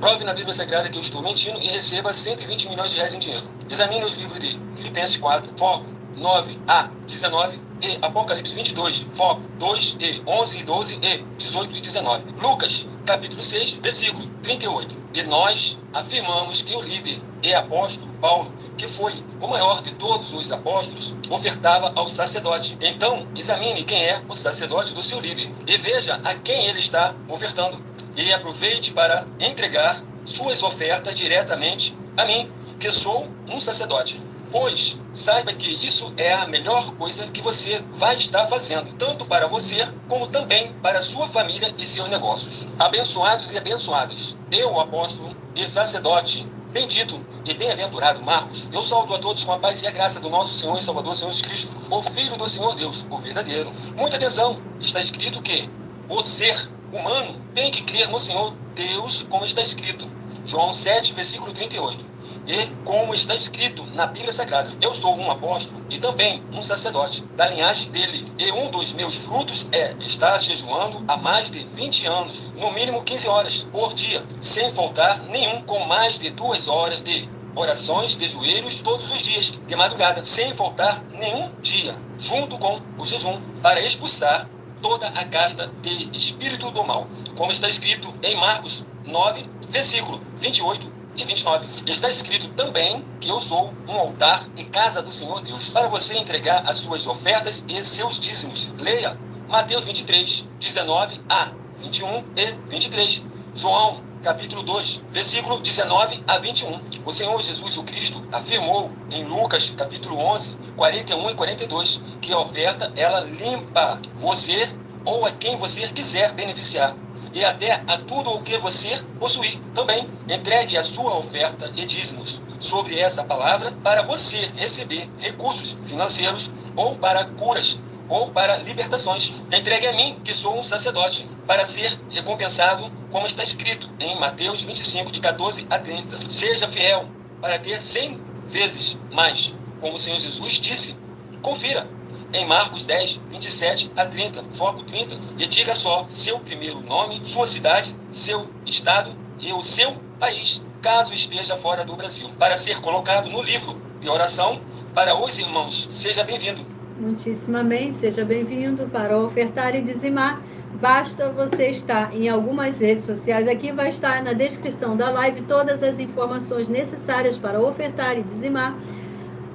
Prove na Bíblia Sagrada que eu estou mentindo e receba 120 milhões de reais em dinheiro. Examine os livros de Filipenses 4, foco 9a 19 e Apocalipse 22, foco 2e 11 e 12 e 18 e 19. Lucas, capítulo 6, versículo 38. E nós afirmamos que o líder e apóstolo Paulo, que foi o maior de todos os apóstolos, ofertava ao sacerdote. Então, examine quem é o sacerdote do seu líder e veja a quem ele está ofertando. E aproveite para entregar suas ofertas diretamente a mim, que sou um sacerdote. Pois saiba que isso é a melhor coisa que você vai estar fazendo, tanto para você, como também para sua família e seus negócios. Abençoados e abençoadas, eu, o apóstolo e sacerdote, bendito e bem-aventurado Marcos, eu saúdo a todos com a paz e a graça do nosso Senhor e Salvador, Senhor Jesus Cristo, o Filho do Senhor Deus, o verdadeiro. Muita atenção, está escrito que o ser humano tem que crer no Senhor Deus, como está escrito: João 7, versículo 38. E como está escrito na Bíblia Sagrada, eu sou um apóstolo e também um sacerdote da linhagem dele. E um dos meus frutos é estar jejuando há mais de 20 anos, no mínimo 15 horas por dia, sem faltar nenhum, com mais de 2 horas de orações de joelhos todos os dias, de madrugada, sem faltar nenhum dia, junto com o jejum, para expulsar toda a casta de espírito do mal, como está escrito em Marcos 9, versículo 28 e 29. Está escrito também que eu sou um altar e casa do Senhor Deus, para você entregar as suas ofertas e seus dízimos. Leia Mateus 23, 19 a 21 e 23. João capítulo 2, versículo 19 a 21. O Senhor Jesus o Cristo afirmou em Lucas capítulo 11, 41 e 42, que a oferta, ela limpa você ou a quem você quiser beneficiar, e até a tudo o que você possuir. Também entregue a sua oferta e dízimos sobre essa palavra para você receber recursos financeiros, ou para curas, ou para libertações. Entregue a mim, que sou um sacerdote, para ser recompensado, como está escrito em Mateus 25, de 14 a 30. Seja fiel para ter 100 vezes mais, como o Senhor Jesus disse. Confira em Marcos 10, 27 a 30, foco 30, e diga só seu primeiro nome, sua cidade, seu estado e o seu país, caso esteja fora do Brasil, para ser colocado no livro de oração para os irmãos. Seja bem-vindo. Muitíssimo amém. Seja bem-vindo para ofertar e dizimar. Basta você estar em algumas redes sociais. Aqui vai estar na descrição da live todas as informações necessárias para ofertar e dizimar.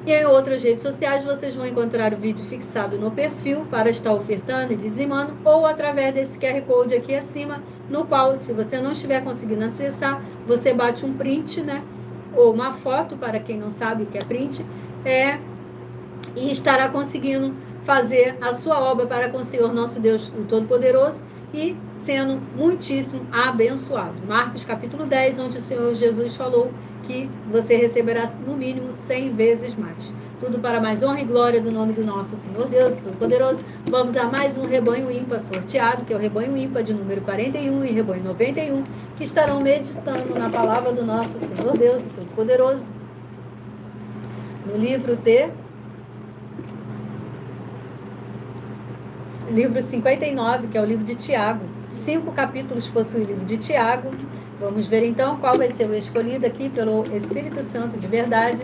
E em outras redes sociais vocês vão encontrar o vídeo fixado no perfil para estar ofertando e dizimando, ou através desse QR Code aqui acima, no qual, se você não estiver conseguindo acessar, você bate um print, né? Ou uma foto, para quem não sabe o que é print, e estará conseguindo fazer a sua obra para com o Senhor nosso Deus, o Todo-Poderoso, e sendo muitíssimo abençoado. Marcos capítulo 10, onde o Senhor Jesus falou que você receberá no mínimo 100 vezes mais. Tudo para mais honra e glória do nome do nosso Senhor Deus, Todo-Poderoso. Vamos a mais um rebanho ímpar sorteado, que é o rebanho ímpar de número 41 e rebanho 91, que estarão meditando na palavra do nosso Senhor Deus, Todo-Poderoso, no livro 59, que é o livro de Tiago. 5 capítulos possui o livro de Tiago. Vamos ver então qual vai ser o escolhido aqui pelo Espírito Santo de verdade.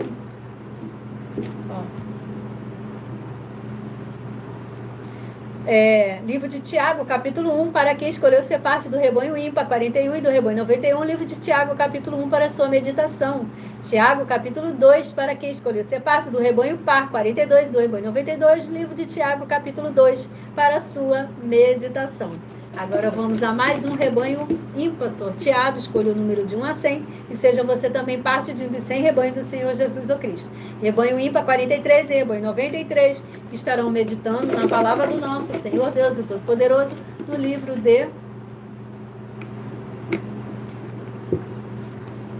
Livro de Tiago, capítulo 1, para quem escolheu ser parte do rebanho ímpar 41 e do rebanho 91. Livro de Tiago, capítulo 1, para a sua meditação. Tiago, capítulo 2, para quem escolheu ser parte do rebanho par 42 e do rebanho 92. Livro de Tiago, capítulo 2, para a sua meditação. Agora vamos a mais um rebanho ímpar sorteado. Escolha o número de 1 a 100 e seja você também parte de um dos 100 rebanhos do Senhor Jesus o Cristo. Rebanho ímpar 43 e rebanho 93, que estarão meditando na palavra do nosso Senhor Deus, o Todo-Poderoso, no livro de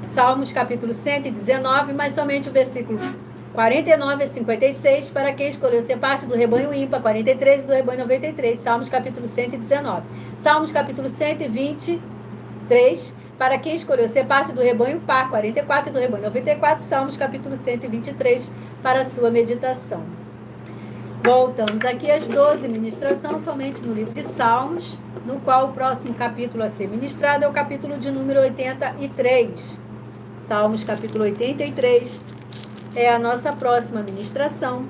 Salmos, capítulo 119, mas somente o versículo 49 a 56, para quem escolheu ser parte do rebanho ímpar 43 e do rebanho 93. Salmos, capítulo 119. Salmos, capítulo 123, para quem escolheu ser parte do rebanho par 44 e do rebanho 94. Salmos, capítulo 123, para a sua meditação. Voltamos aqui às 12 ministrações, somente no livro de Salmos, no qual o próximo capítulo a ser ministrado é o capítulo de número 83. Salmos, capítulo 83, é a nossa próxima ministração.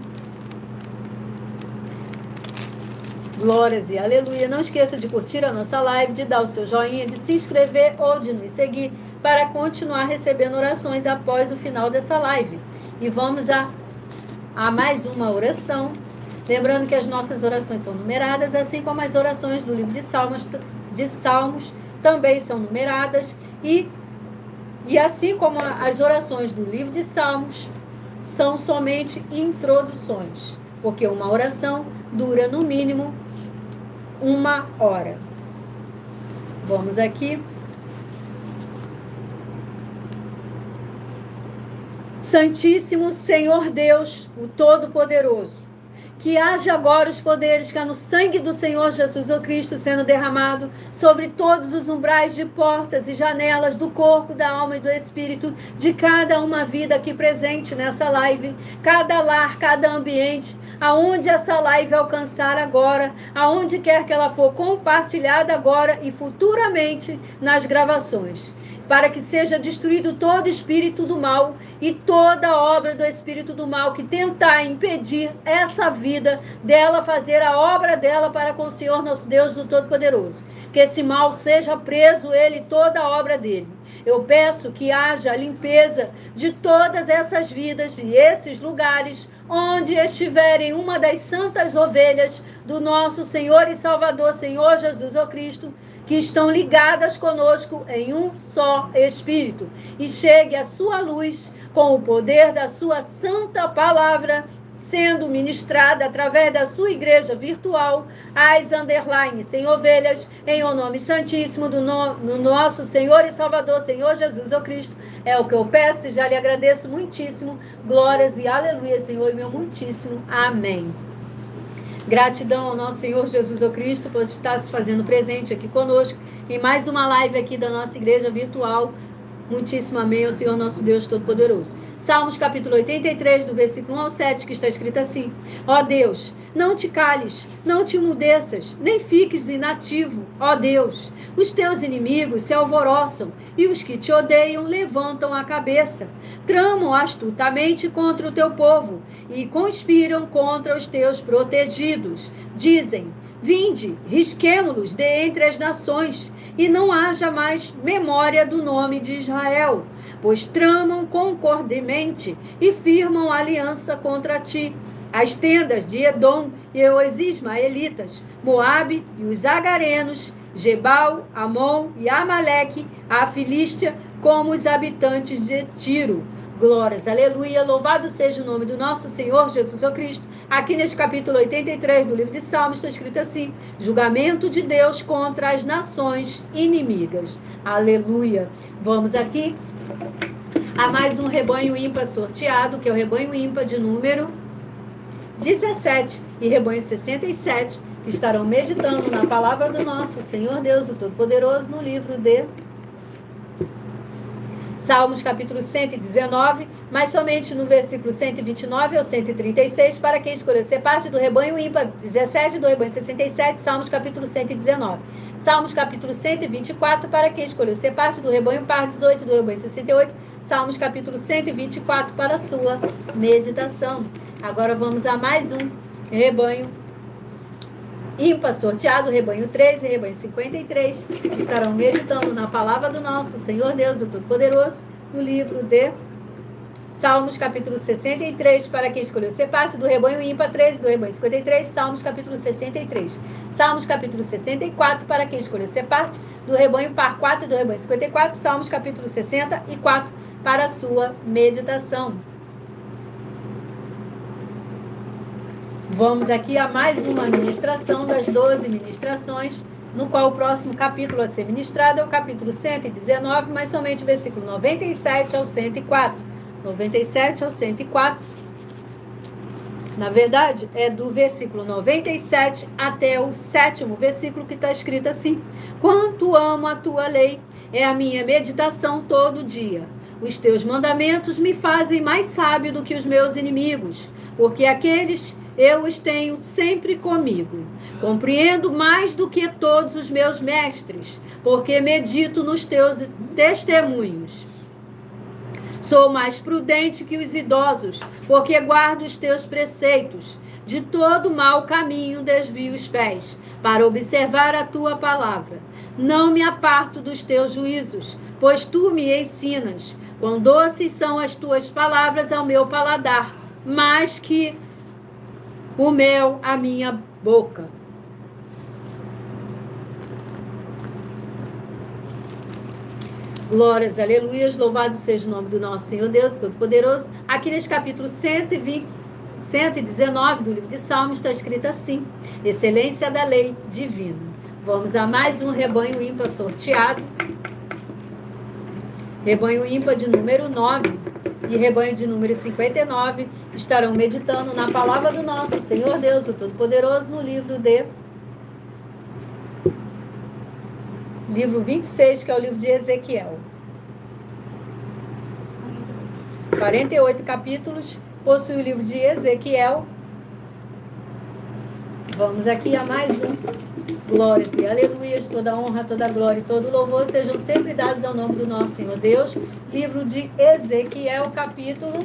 Glórias e aleluia. Não esqueça de curtir a nossa live, de dar o seu joinha, de se inscrever ou de nos seguir para continuar recebendo orações após o final dessa live. E vamos a mais uma oração. Lembrando que as nossas orações são numeradas, assim como as orações do livro de Salmos também são numeradas. E assim como as orações do livro de Salmos são somente introduções, porque uma oração dura no mínimo 1 hora. Vamos aqui. Santíssimo Senhor Deus, o Todo-Poderoso, que haja agora os poderes, que há no sangue do Senhor Jesus o Cristo sendo derramado sobre todos os umbrais de portas e janelas do corpo, da alma e do espírito de cada uma vida aqui presente nessa live, cada lar, cada ambiente, aonde essa live alcançar agora, aonde quer que ela for compartilhada agora e futuramente nas gravações, para que seja destruído todo espírito do mal e toda obra do espírito do mal que tentar impedir essa vida dela fazer a obra dela para com o Senhor nosso Deus do Todo-Poderoso. Que esse mal seja preso, ele e toda a obra dele. Eu peço que haja limpeza de todas essas vidas e esses lugares onde estiverem uma das santas ovelhas do nosso Senhor e Salvador, Senhor Jesus o Cristo, que estão ligadas conosco em um só Espírito. E chegue a sua luz com o poder da sua santa palavra, sendo ministrada através da sua igreja virtual, _sem ovelhas, em o nome santíssimo do nosso Senhor e Salvador, Senhor Jesus o Cristo. É o que eu peço e já lhe agradeço muitíssimo. Glórias e aleluia, Senhor, meu muitíssimo. Amém. Gratidão ao nosso Senhor Jesus o Cristo por estar se fazendo presente aqui conosco em mais uma live aqui da nossa igreja virtual. Muitíssimo amém ao Senhor nosso Deus Todo-Poderoso. Salmos capítulo 83, do versículo 1 ao 7, que está escrito assim: Ó Deus, não te cales, não te mudeças, nem fiques inativo, ó Deus. Os teus inimigos se alvoroçam, e os que te odeiam levantam a cabeça. Tramam astutamente contra o teu povo, e conspiram contra os teus protegidos. Dizem: vinde, risquemo-los de entre as nações, e não haja mais memória do nome de Israel, pois tramam concordemente e firmam aliança contra ti. As tendas de Edom e os ismaelitas, Moabe e os agarenos, Gebal, Amon e Amaleque, a Filístia, como os habitantes de Tiro. Glórias, aleluia, louvado seja o nome do nosso Senhor Jesus o Cristo. Aqui neste capítulo 83 do livro de Salmos está escrito assim: julgamento de Deus contra as nações inimigas. Aleluia. Vamos aqui a mais um rebanho ímpar sorteado, que é o rebanho ímpar de número 17 e rebanho 67, que estarão meditando na palavra do nosso Senhor Deus, o Todo-Poderoso, no livro de Salmos capítulo 119, mas somente no versículo 129 ao 136, para quem escolheu ser parte do rebanho ímpar 17 do rebanho 67, Salmos capítulo 119. Salmos capítulo 124, para quem escolheu ser parte do rebanho par 18 do rebanho 68, Salmos capítulo 124, para a sua meditação. Agora vamos a mais um rebanho ímpar sorteado, rebanho 13 e rebanho 53, que estarão meditando na palavra do nosso Senhor Deus, o Todo-Poderoso, no livro de Salmos, capítulo 63, para quem escolheu ser parte do rebanho ímpar 13, do rebanho 53, Salmos, capítulo 63. Salmos, capítulo 64, para quem escolheu ser parte do rebanho par 4, do rebanho 54, Salmos, capítulo 64, para a sua meditação. Vamos aqui a mais uma ministração das 12 ministrações, no qual o próximo capítulo a ser ministrado é o capítulo 119, mas somente o versículo 97 ao 104. 97 ao 104. Na verdade, é do versículo 97 até o 7º versículo, que está escrito assim: quanto amo a tua lei, é a minha meditação todo dia. Os teus mandamentos me fazem mais sábio do que os meus inimigos, porque aqueles eu os tenho sempre comigo. Compreendo mais do que todos os meus mestres, porque medito nos teus testemunhos. Sou mais prudente que os idosos, porque guardo os teus preceitos. De todo mau caminho desvio os pés, para observar a tua palavra. Não me aparto dos teus juízos, pois tu me ensinas. Quão doces são as tuas palavras ao meu paladar, mais que o mel à minha boca. Glórias, aleluias, louvado seja o nome do nosso Senhor Deus Todo-Poderoso. Aqui nesse capítulo 119 do livro de Salmos está escrito assim: excelência da lei divina. Vamos a mais um rebanho ímpar sorteado. Rebanho ímpar de número 9. e rebanho de número 59 estarão meditando na palavra do nosso Senhor Deus, o Todo-Poderoso, no livro 26, que é o livro de Ezequiel. 48 capítulos possui o livro de Ezequiel. Vamos aqui a mais um. Glórias e aleluias, toda honra, toda glória e todo louvor sejam sempre dados ao nome do nosso Senhor Deus. Livro de Ezequiel, capítulo...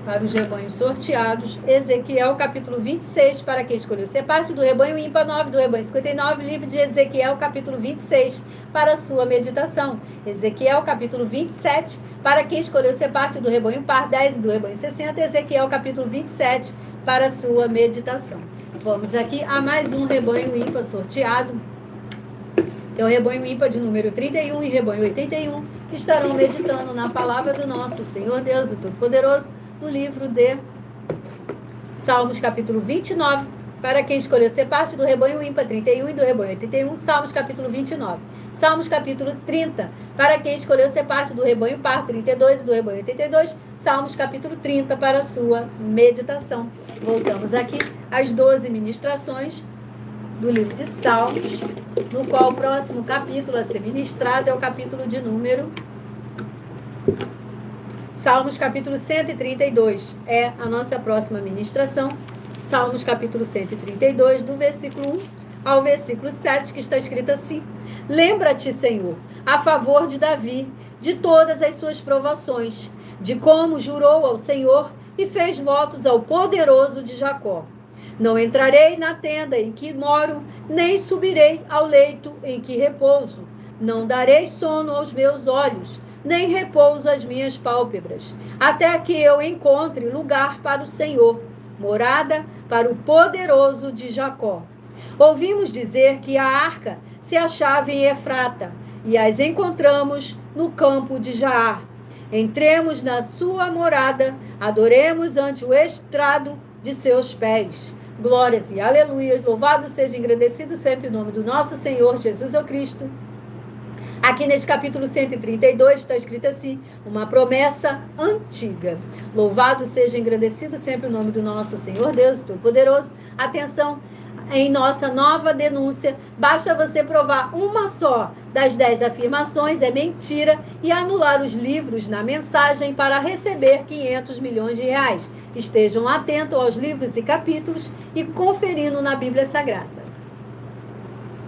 Para os rebanhos sorteados, Ezequiel, capítulo 26, para quem escolheu ser parte do rebanho ímpar 9, do rebanho 59, livro de Ezequiel, capítulo 26, para a sua meditação. Ezequiel, capítulo 27, para quem escolheu ser parte do rebanho par 10 e do rebanho 60, Ezequiel, capítulo 27, para a sua meditação. Vamos aqui a mais um rebanho ímpar sorteado, que é o rebanho ímpar de número 31 e rebanho 81, que estarão meditando na palavra do nosso Senhor Deus, o Todo-Poderoso, no livro de Salmos, capítulo 29, para quem escolheu ser parte do rebanho ímpar 31 e do rebanho 81, Salmos, capítulo 29. Salmos, capítulo 30, para quem escolheu ser parte do rebanho par 32 e do rebanho 82, Salmos, capítulo 30, para a sua meditação. Voltamos aqui às 12 ministrações do livro de Salmos, no qual o próximo capítulo a ser ministrado é o capítulo de número... Salmos, capítulo 132, é a nossa próxima ministração. Salmos, capítulo 132, do versículo 1 ao versículo 7, que está escrito assim: Lembra-te, Senhor, a favor de Davi, de todas as suas provações, de como jurou ao Senhor e fez votos ao poderoso de Jacó. Não entrarei na tenda em que moro, nem subirei ao leito em que repouso. Não darei sono aos meus olhos, nem repouso às minhas pálpebras, até que eu encontre lugar para o Senhor, morada para o poderoso de Jacó. Ouvimos dizer que a arca se achava em Efrata, e as encontramos no campo de Jaar. Entremos na sua morada, adoremos ante o estrado de seus pés. Glórias e aleluias, louvado seja, engrandecido sempre o nome do nosso Senhor Jesus o Cristo. Aqui neste capítulo 132 está escrito assim, uma promessa antiga. Louvado seja, engrandecido sempre o nome do nosso Senhor Deus Todo-Poderoso. Atenção, em nossa nova denúncia, basta você provar uma só das 10 afirmações, é mentira, e anular os livros na mensagem para receber 500 milhões de reais. Estejam atentos aos livros e capítulos e conferindo na Bíblia Sagrada.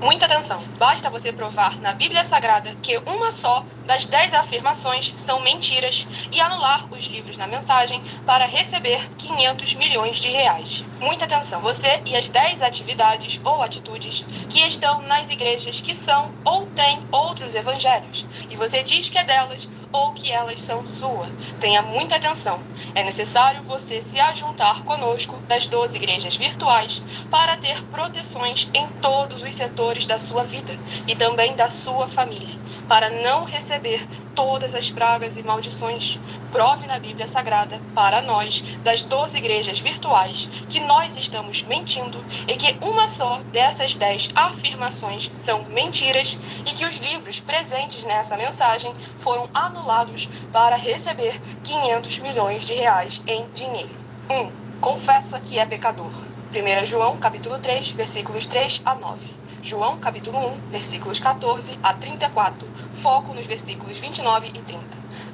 Muita atenção! Basta você provar na Bíblia Sagrada que uma só das 10 afirmações são mentiras e anular os livros na mensagem para receber 500 milhões de reais. Muita atenção! Você e as 10 atividades ou atitudes que estão nas igrejas que são ou têm outros evangelhos e você diz que é delas ou que elas são sua. Tenha muita atenção. É necessário você se ajuntar conosco das 12 igrejas virtuais para ter proteções em todos os setores da sua vida e também da sua família, para não receber todas as pragas e maldições. Prove na Bíblia Sagrada para nós, das 12 igrejas virtuais, que nós estamos mentindo e que uma só dessas 10 afirmações são mentiras e que os livros presentes nessa mensagem foram anulados para receber 500 milhões de reais em dinheiro. 1. Confessa que é pecador. 1 João, capítulo 3, versículos 3 a 9. João, capítulo 1, versículos 14 a 34. Foco nos versículos 29 e 30.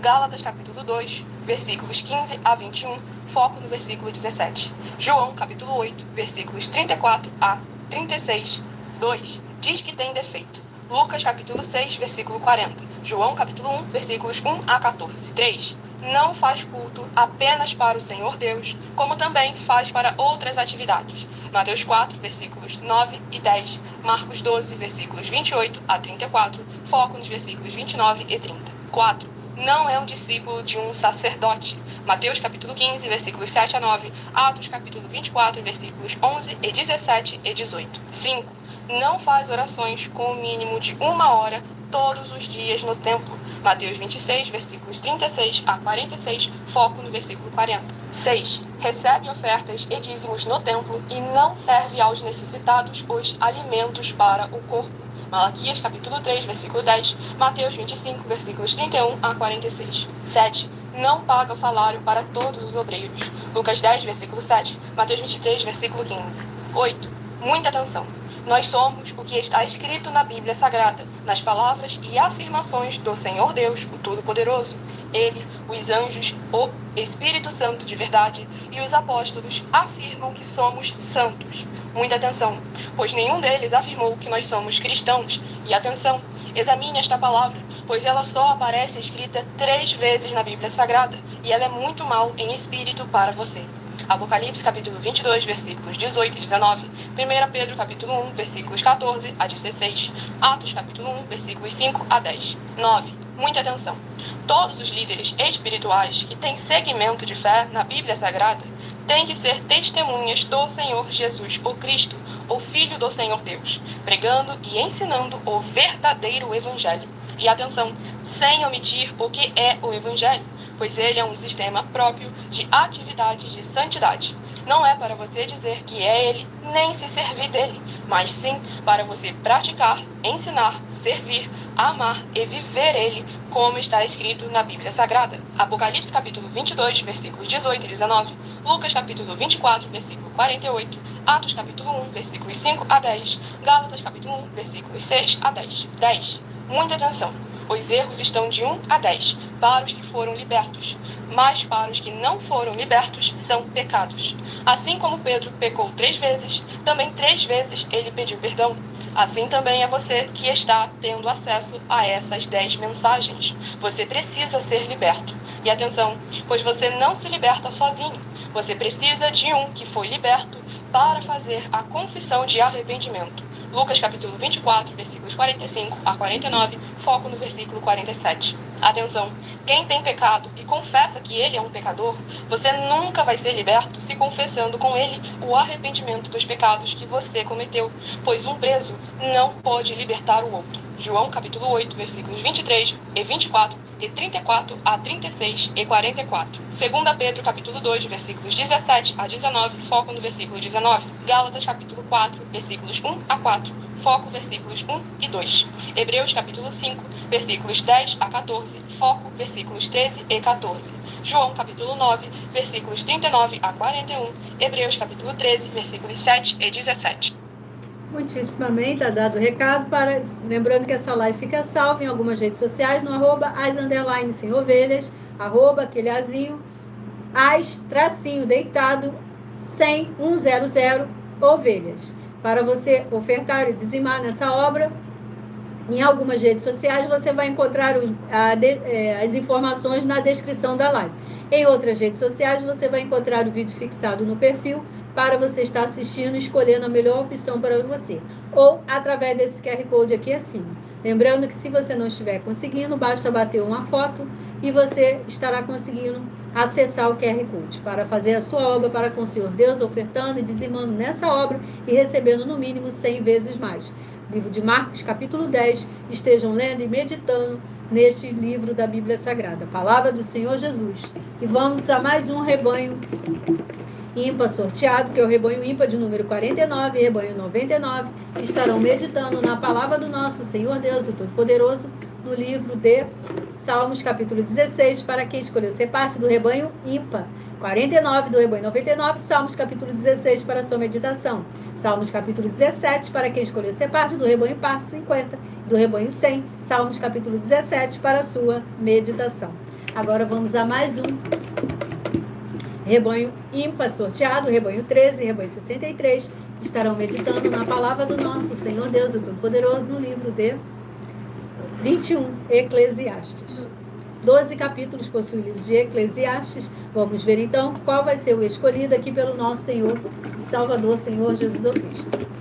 Gálatas, capítulo 2, versículos 15 a 21. Foco no versículo 17. João, capítulo 8, versículos 34 a 36. 2. Diz que tem defeito. Lucas, capítulo 6, versículo 40. João, capítulo 1, versículos 1 a 14. 3. Não faz culto apenas para o Senhor Deus, como também faz para outras atividades. Mateus 4, versículos 9 e 10. Marcos 12, versículos 28 a 34. Foco nos versículos 29 e 30. 4. Não é um discípulo de um sacerdote. Mateus capítulo 15, versículos 7 a 9. Atos capítulo 24, versículos 11 e 17 e 18. 5. Não faz orações com o mínimo de 1 hora todos os dias no templo. Mateus 26, versículos 36 a 46, foco no versículo 40. 6. Recebe ofertas e dízimos no templo e não serve aos necessitados os alimentos para o corpo. Malaquias capítulo 3, versículo 10, Mateus 25, versículos 31 a 46. 7. Não paga o salário para todos os obreiros. Lucas 10, versículo 7, Mateus 23, versículo 15. 8. Muita atenção. Nós somos o que está escrito na Bíblia Sagrada, nas palavras e afirmações do Senhor Deus, o Todo-Poderoso. Ele, os anjos, o Espírito Santo de verdade e os apóstolos afirmam que somos santos. Muita atenção, pois nenhum deles afirmou que nós somos cristãos. E atenção, examine esta palavra, pois ela só aparece escrita 3 vezes na Bíblia Sagrada, e ela é muito mal em espírito para você. Apocalipse capítulo 22, versículos 18 e 19, 1 Pedro capítulo 1, versículos 14 a 16, Atos capítulo 1, versículos 5 a 10. 9. Muita atenção. Todos os líderes espirituais que têm segmento de fé na Bíblia Sagrada têm que ser testemunhas do Senhor Jesus, o Cristo, o Filho do Senhor Deus, pregando e ensinando o verdadeiro Evangelho. E atenção, sem omitir o que é o Evangelho, pois ele é um sistema próprio de atividades de santidade. Não é para você dizer que é ele, nem se servir dele, mas sim para você praticar, ensinar, servir, amar e viver ele, como está escrito na Bíblia Sagrada. Apocalipse capítulo 22, versículos 18 e 19, Lucas capítulo 24, versículo 48, Atos capítulo 1, versículos 5 a 10, Gálatas capítulo 1, versículos 6 a 10. 10. Muita atenção. Os erros estão de 1 a 10, para os que foram libertos, mas para os que não foram libertos são pecados. Assim como Pedro pecou 3 vezes, também 3 vezes ele pediu perdão. Assim também é você que está tendo acesso a essas 10 mensagens. Você precisa ser liberto. E atenção, pois você não se liberta sozinho. Você precisa de um que foi liberto para fazer a confissão de arrependimento. Lucas capítulo 24, versículos 45 a 49, foco no versículo 47. Atenção, quem tem pecado e confessa que ele é um pecador, você nunca vai ser liberto se confessando com ele o arrependimento dos pecados que você cometeu, pois um preso não pode libertar o outro. João capítulo 8, versículos 23 e 24 e 34 a 36 e 44. 2 Pedro capítulo 2, versículos 17 a 19, foco no versículo 19. Gálatas capítulo 4, versículos 1 a 4, foco versículos 1 e 2. Hebreus capítulo 5, versículos 10 a 14, foco versículos 13 e 14. João capítulo 9, versículos 39 a 41. Hebreus capítulo 13, versículos 7 e 17. Muitíssimo amém, está dado o recado. Lembrando que essa live fica salva em algumas redes sociais, no @as_sem-ovelhas, aquele azinho, _deitado, 100 ovelhas. Para você ofertar e dizimar nessa obra, em algumas redes sociais você vai encontrar as informações na descrição da live. Em outras redes sociais você vai encontrar o vídeo fixado no perfil, para você estar assistindo e escolhendo a melhor opção para você. Ou através desse QR Code aqui acima. Lembrando que se você não estiver conseguindo, basta bater uma foto e você estará conseguindo acessar o QR Code para fazer a sua obra para com o Senhor Deus, ofertando e dizimando nessa obra e recebendo no mínimo 100 vezes mais. Livro de Marcos, capítulo 10. Estejam lendo e meditando neste livro da Bíblia Sagrada. Palavra do Senhor Jesus. E vamos a mais um rebanho ímpar sorteado, que é o rebanho ímpar de número 49 e rebanho 99, que estarão meditando na palavra do nosso Senhor Deus, o Todo-Poderoso, no livro de Salmos, capítulo 16, para quem escolheu ser parte do rebanho ímpar. 49 do rebanho 99, Salmos, capítulo 16, para a sua meditação. Salmos, capítulo 17, para quem escolheu ser parte do rebanho par 50, do rebanho 100, Salmos, capítulo 17, para a sua meditação. Agora vamos a mais um rebanho ímpar sorteado, rebanho 13 e rebanho 63, que estarão meditando na palavra do nosso Senhor Deus, o Todo-Poderoso, no livro de 21, Eclesiastes. 12 capítulos possui o livro de Eclesiastes. Vamos ver então qual vai ser o escolhido aqui pelo nosso Senhor e Salvador, Senhor Jesus Cristo.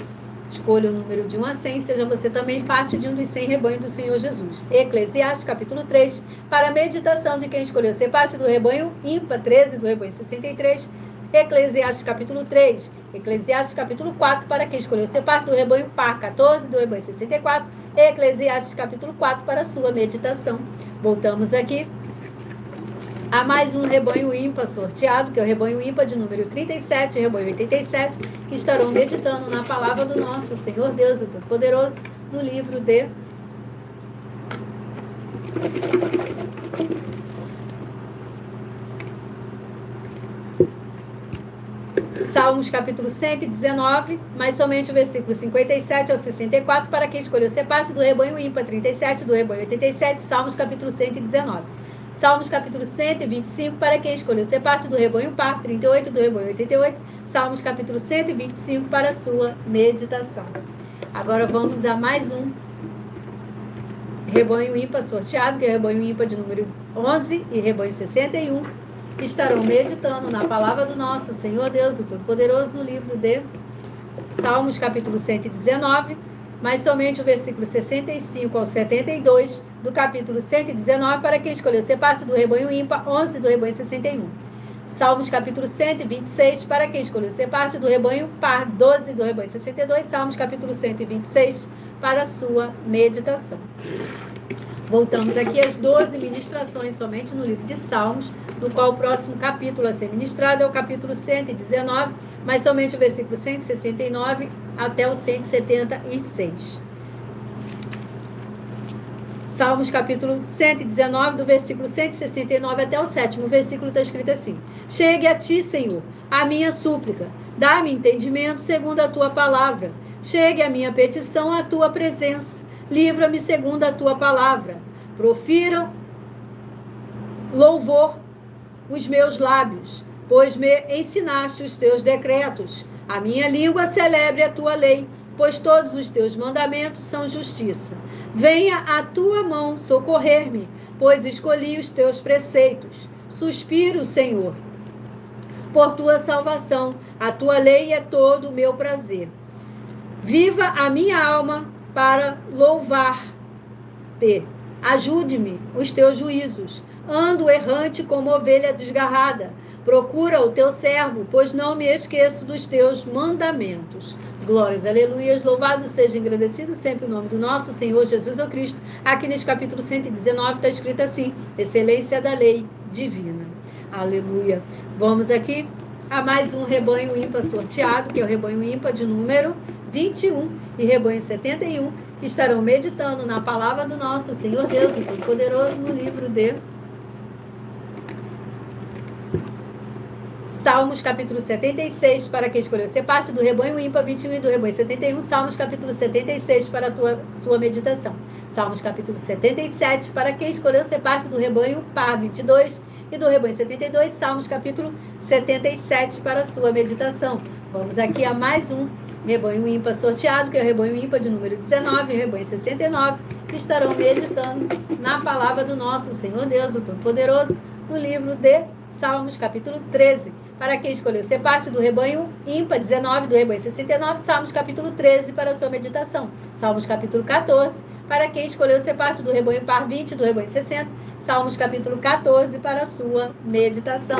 Escolha o número de 1 a 100, seja você também parte de um dos 100 rebanhos do Senhor Jesus. Eclesiastes, capítulo 3, para a meditação de quem escolheu ser parte do rebanho ímpar, 13 do rebanho 63. Eclesiastes, capítulo 3. Eclesiastes, capítulo 4, para quem escolheu ser parte do rebanho par, 14 do rebanho 64. Eclesiastes, capítulo 4, para a sua meditação. Voltamos aqui a mais um rebanho ímpar sorteado, que é o rebanho ímpar de número 37 e rebanho 87, que estarão meditando na palavra do nosso Senhor Deus, o Todo-Poderoso, no livro de Salmos capítulo 119, mas somente o versículo 57 ao 64, para quem escolheu ser parte do rebanho ímpar, 37 do rebanho 87, Salmos capítulo 119. Salmos capítulo 125, para quem escolheu ser parte do rebanho par, 38 do rebanho 88, Salmos capítulo 125, para a sua meditação. Agora vamos a mais um rebanho ímpar sorteado, que é o rebanho ímpar de número 11 e rebanho 61, que estarão meditando na palavra do nosso Senhor Deus, o Todo-Poderoso, no livro de Salmos, capítulo 119, mas somente o versículo 65 ao 72 do capítulo 119, para quem escolheu ser parte do rebanho ímpar, 11 do rebanho 61. Salmos, capítulo 126, para quem escolheu ser parte do rebanho par, 12 do rebanho 62. Salmos, capítulo 126, para a sua meditação. Voltamos aqui às 12 ministrações somente no livro de Salmos, no qual o próximo capítulo a ser ministrado é o capítulo 119, mas somente o versículo 169 até o 176. Salmos capítulo 119, do versículo 169 até o 7º versículo, está escrito assim: Chegue a ti, Senhor, a minha súplica, dá-me entendimento segundo a tua palavra. Chegue a minha petição à tua presença. Livra-me segundo a tua palavra. Profira louvor os meus lábios, pois me ensinaste os teus decretos. A minha língua celebre a tua lei, pois todos os teus mandamentos são justiça. Venha a tua mão socorrer-me, pois escolhi os teus preceitos. Suspiro, Senhor, por tua salvação. A tua lei é todo o meu prazer. Viva a minha alma para louvar-te. Ajude-me os teus juízos. Ando errante como ovelha desgarrada. Procura o teu servo, pois não me esqueço dos teus mandamentos. Glórias, aleluias, louvado seja, engrandecido sempre o nome do nosso Senhor Jesus o Cristo. Aqui neste capítulo 119 está escrito assim: excelência da lei divina. Aleluia. Vamos aqui a mais um rebanho ímpar sorteado, que é o rebanho ímpar de número 21 e rebanho 71, que estarão meditando na palavra do nosso Senhor Deus, o Todo-Poderoso, no livro de Salmos, capítulo 76, para quem escolheu ser parte do rebanho ímpar, 21 e do rebanho 71. Salmos, capítulo 76, para a sua meditação. Salmos, capítulo 77, para quem escolheu ser parte do rebanho par, 22 e do rebanho 72. Salmos, capítulo 77, para a sua meditação. Vamos aqui a mais um rebanho ímpar sorteado, que é o rebanho ímpar de número 19 e o rebanho 69, que estarão meditando na palavra do nosso Senhor Deus, o Todo-Poderoso, no livro de Salmos, capítulo 13, para quem escolheu ser parte do rebanho ímpar, 19 do rebanho 69, Salmos, capítulo 13, para a sua meditação. Salmos, capítulo 14, para quem escolheu ser parte do rebanho par, 20 do rebanho 60, Salmos, capítulo 14, para a sua meditação.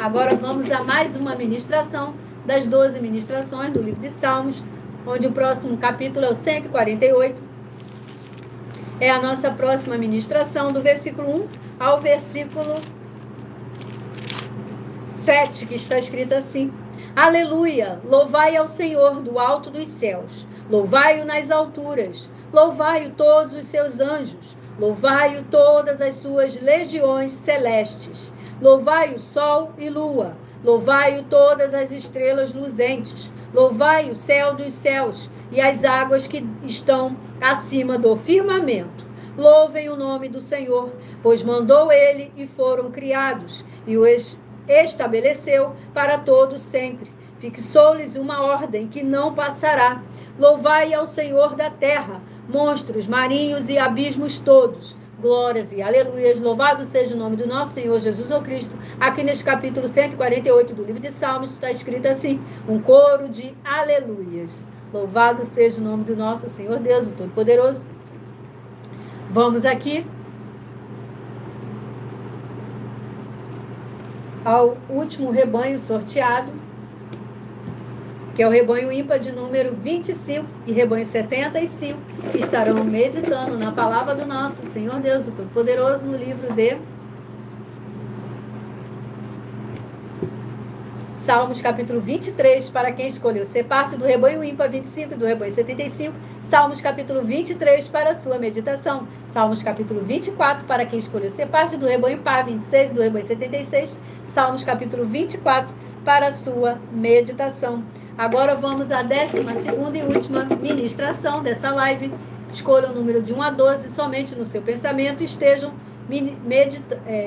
Agora vamos a mais uma ministração das 12 ministrações do livro de Salmos, onde o próximo capítulo é o 148. É a nossa próxima ministração, do versículo 1 ao versículo 7, que está escrito assim: Aleluia! Louvai ao Senhor do alto dos céus, louvai-o nas alturas, louvai-o todos os seus anjos, louvai-o todas as suas legiões celestes, louvai-o sol e lua, louvai-o todas as estrelas luzentes, louvai o céu dos céus e as águas que estão acima do firmamento. Louvem o nome do Senhor, pois mandou ele e foram criados, e o estabeleceu para todos sempre. Fixou-lhes uma ordem que não passará. Louvai ao Senhor da terra, monstros marinhos e abismos todos. Glórias e aleluias, louvado seja o nome do nosso Senhor Jesus o Cristo. Aqui neste capítulo 148 do livro de Salmos está escrito assim, um coro de aleluias. Louvado seja o nome do nosso Senhor Deus, o Todo-Poderoso. Vamos aqui ao último rebanho sorteado, que é o rebanho ímpar de número 25 e rebanho 75, que estarão meditando na palavra do nosso Senhor Deus, o Todo-Poderoso, no livro de Salmos capítulo 23, para quem escolheu ser parte do rebanho ímpar, 25 e do rebanho 75. Salmos capítulo 23, para a sua meditação. Salmos capítulo 24, para quem escolheu ser parte do rebanho par, 26 e do rebanho 76. Salmos capítulo 24, para a sua meditação. Agora vamos à 12ª e última ministração dessa live. Escolha o número de 1 a 12, somente no seu pensamento estejam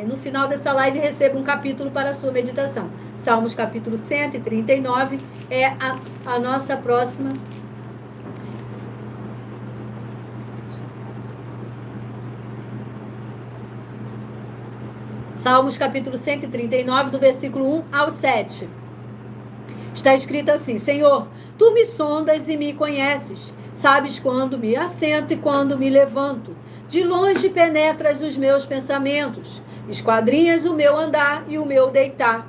no final dessa live receba um capítulo para a sua meditação. Salmos capítulo 139 é a nossa próxima. Salmos capítulo 139, do versículo 1 ao 7. Está escrito assim: Senhor, tu me sondas e me conheces. Sabes quando me assento e quando me levanto. De longe penetras os meus pensamentos, esquadrinhas o meu andar e o meu deitar,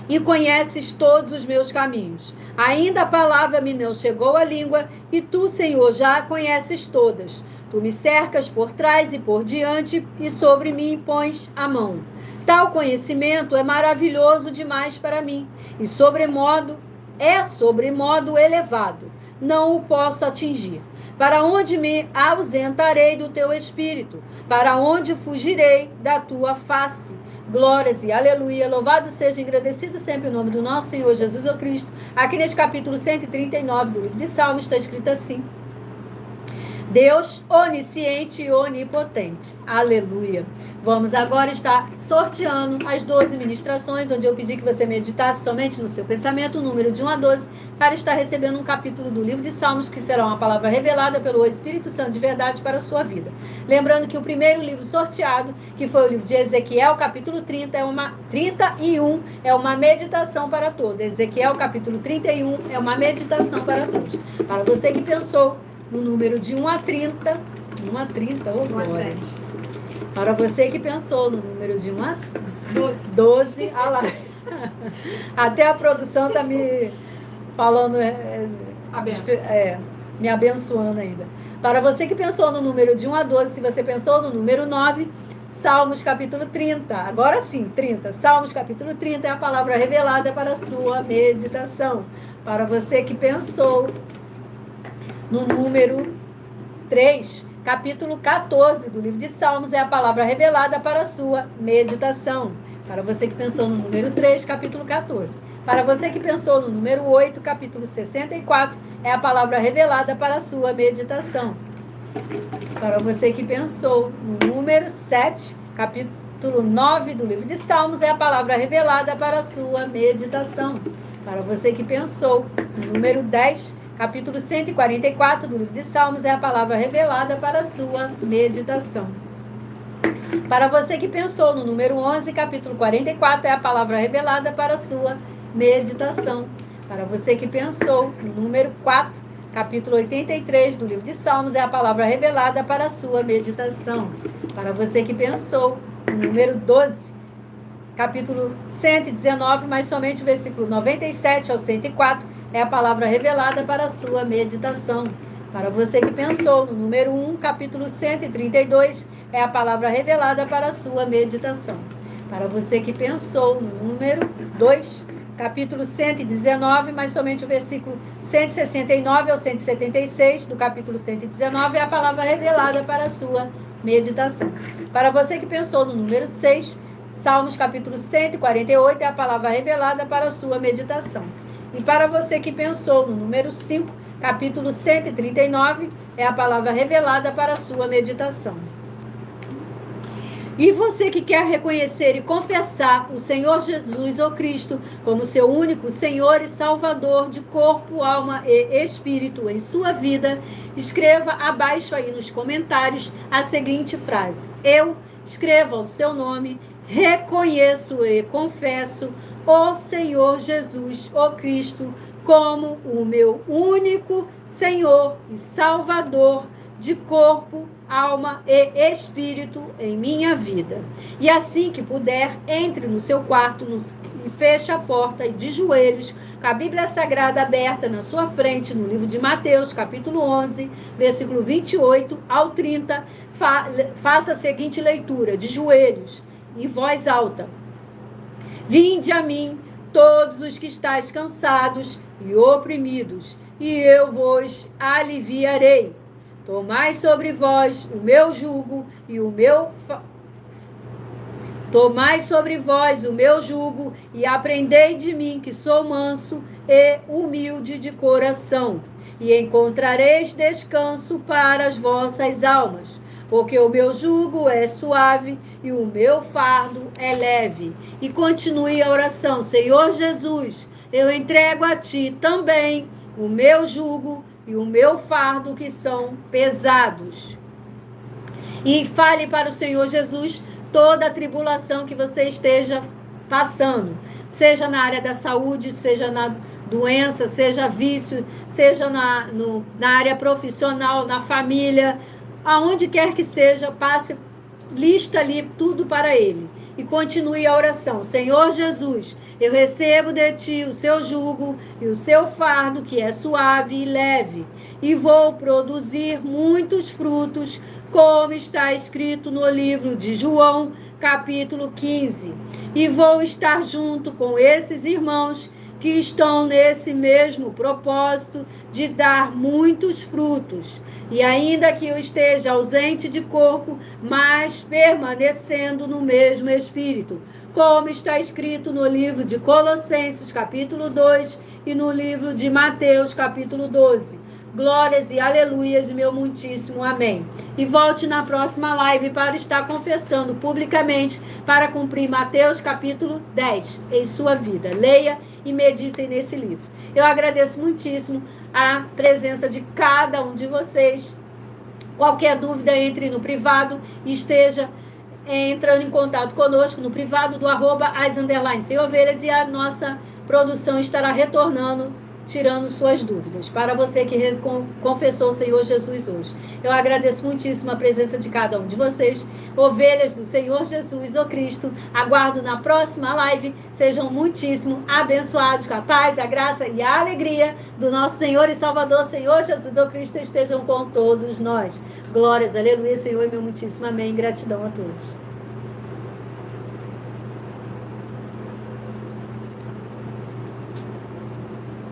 e conheces todos os meus caminhos. Ainda a palavra me não chegou à língua, e tu, Senhor, já a conheces todas. Tu me cercas por trás e por diante, e sobre mim pões a mão. Tal conhecimento é maravilhoso demais para mim, e sobremodo elevado. Não o posso atingir. Para onde me ausentarei do teu espírito? Para onde fugirei da tua face? Glórias e aleluia. Louvado seja e agradecido sempre o nome do nosso Senhor Jesus Cristo. Aqui neste capítulo 139 do livro de Salmos está escrito assim: Deus onisciente e onipotente. Aleluia. Vamos agora estar sorteando as 12 ministrações, onde eu pedi que você meditasse somente no seu pensamento, o número de 1 a 12, para estar recebendo um capítulo do livro de Salmos, que será uma palavra revelada pelo Espírito Santo de verdade para a sua vida. Lembrando que o primeiro livro sorteado, que foi o livro de Ezequiel, capítulo 31, é uma meditação para todos. Ezequiel, capítulo 31, é uma meditação para todos. Para você que pensou no número de 1 a 30, oh glória. Para você que pensou no número de 1 a 12, ah lá. Até a produção está me falando, me abençoando ainda. Para você que pensou no número de 1 a 12, se você pensou no número 9, Salmos capítulo 30, agora sim, 30. Salmos capítulo 30 é a palavra revelada para a sua meditação. Para você que pensou no número 3, capítulo 14 do livro de Salmos é a palavra revelada para a sua meditação. Para você que pensou no número 3, capítulo 14. Para você que pensou no número 8, capítulo 64, é a palavra revelada para a sua meditação. Para você que pensou no número 7, capítulo 9 do livro de Salmos, é a palavra revelada para a sua meditação. Para você que pensou no número 10, capítulo 144 do livro de Salmos, é a palavra revelada para a sua meditação. Para você que pensou no número 11, capítulo 44, é a palavra revelada para a sua meditação. Para você que pensou no número 4, capítulo 83 do livro de Salmos, é a palavra revelada para a sua meditação. Para você que pensou no número 12, capítulo 119, mas somente o versículo 97 ao 104, é a palavra revelada para a sua meditação. Para você que pensou no número 1, capítulo 132, é a palavra revelada para a sua meditação. Para você que pensou no número 2, capítulo 119, mas somente o versículo 169 ao 176 do capítulo 119, é a palavra revelada para a sua meditação. Para você que pensou no número 6, Salmos capítulo 148, é a palavra revelada para a sua meditação. E para você que pensou no número 5, capítulo 139, é a palavra revelada para a sua meditação. E você que quer reconhecer e confessar o Senhor Jesus ou Cristo como seu único Senhor e Salvador de corpo, alma e espírito em sua vida, escreva abaixo aí nos comentários a seguinte frase: eu, escreva o seu nome, reconheço e confesso o Senhor Jesus, o Cristo, como o meu único Senhor e Salvador de corpo, alma e espírito em minha vida. E assim que puder, entre no seu quarto e feche a porta e de joelhos, com a Bíblia Sagrada aberta na sua frente, no livro de Mateus, capítulo 11, versículo 28 ao 30, faça a seguinte leitura, de joelhos, em voz alta: vinde a mim, todos os que estáis cansados e oprimidos, e eu vos aliviarei. Tomai sobre vós o meu jugo e aprendei de mim, que sou manso e humilde de coração, e encontrareis descanso para as vossas almas, porque o meu jugo é suave e o meu fardo é leve. E continue a oração: Senhor Jesus, eu entrego a ti também o meu jugo e o meu fardo, que são pesados. E fale para o Senhor Jesus toda a tribulação que você esteja passando, seja na área da saúde, seja na doença, seja vício, seja na área profissional, na família, aonde quer que seja, passe, lista ali tudo para ele. E continue a oração: Senhor Jesus, eu recebo de ti o seu jugo e o seu fardo, que é suave e leve, e vou produzir muitos frutos, como está escrito no livro de João, capítulo 15. E vou estar junto com esses irmãos que estão nesse mesmo propósito de dar muitos frutos. E ainda que eu esteja ausente de corpo, mas permanecendo no mesmo espírito, como está escrito no livro de Colossenses, capítulo 2, e no livro de Mateus, capítulo 12. Glórias e aleluias, meu muitíssimo amém. E volte na próxima live para estar confessando publicamente, para cumprir Mateus capítulo 10 em sua vida. Leia e meditem nesse livro. Eu agradeço muitíssimo a presença de cada um de vocês. Qualquer dúvida, entre no privado e esteja entrando em contato conosco no privado do @as_sem-ovelhas, e a nossa produção estará retornando, tirando suas dúvidas, para você que confessou o Senhor Jesus hoje. Eu agradeço muitíssimo a presença de cada um de vocês, ovelhas do Senhor Jesus, o Cristo. Aguardo na próxima live. Sejam muitíssimo abençoados, com a paz, a graça e a alegria do nosso Senhor e Salvador, Senhor Jesus, o Cristo, estejam com todos nós. Glórias, aleluia, Senhor, e meu muitíssimo amém. Gratidão a todos.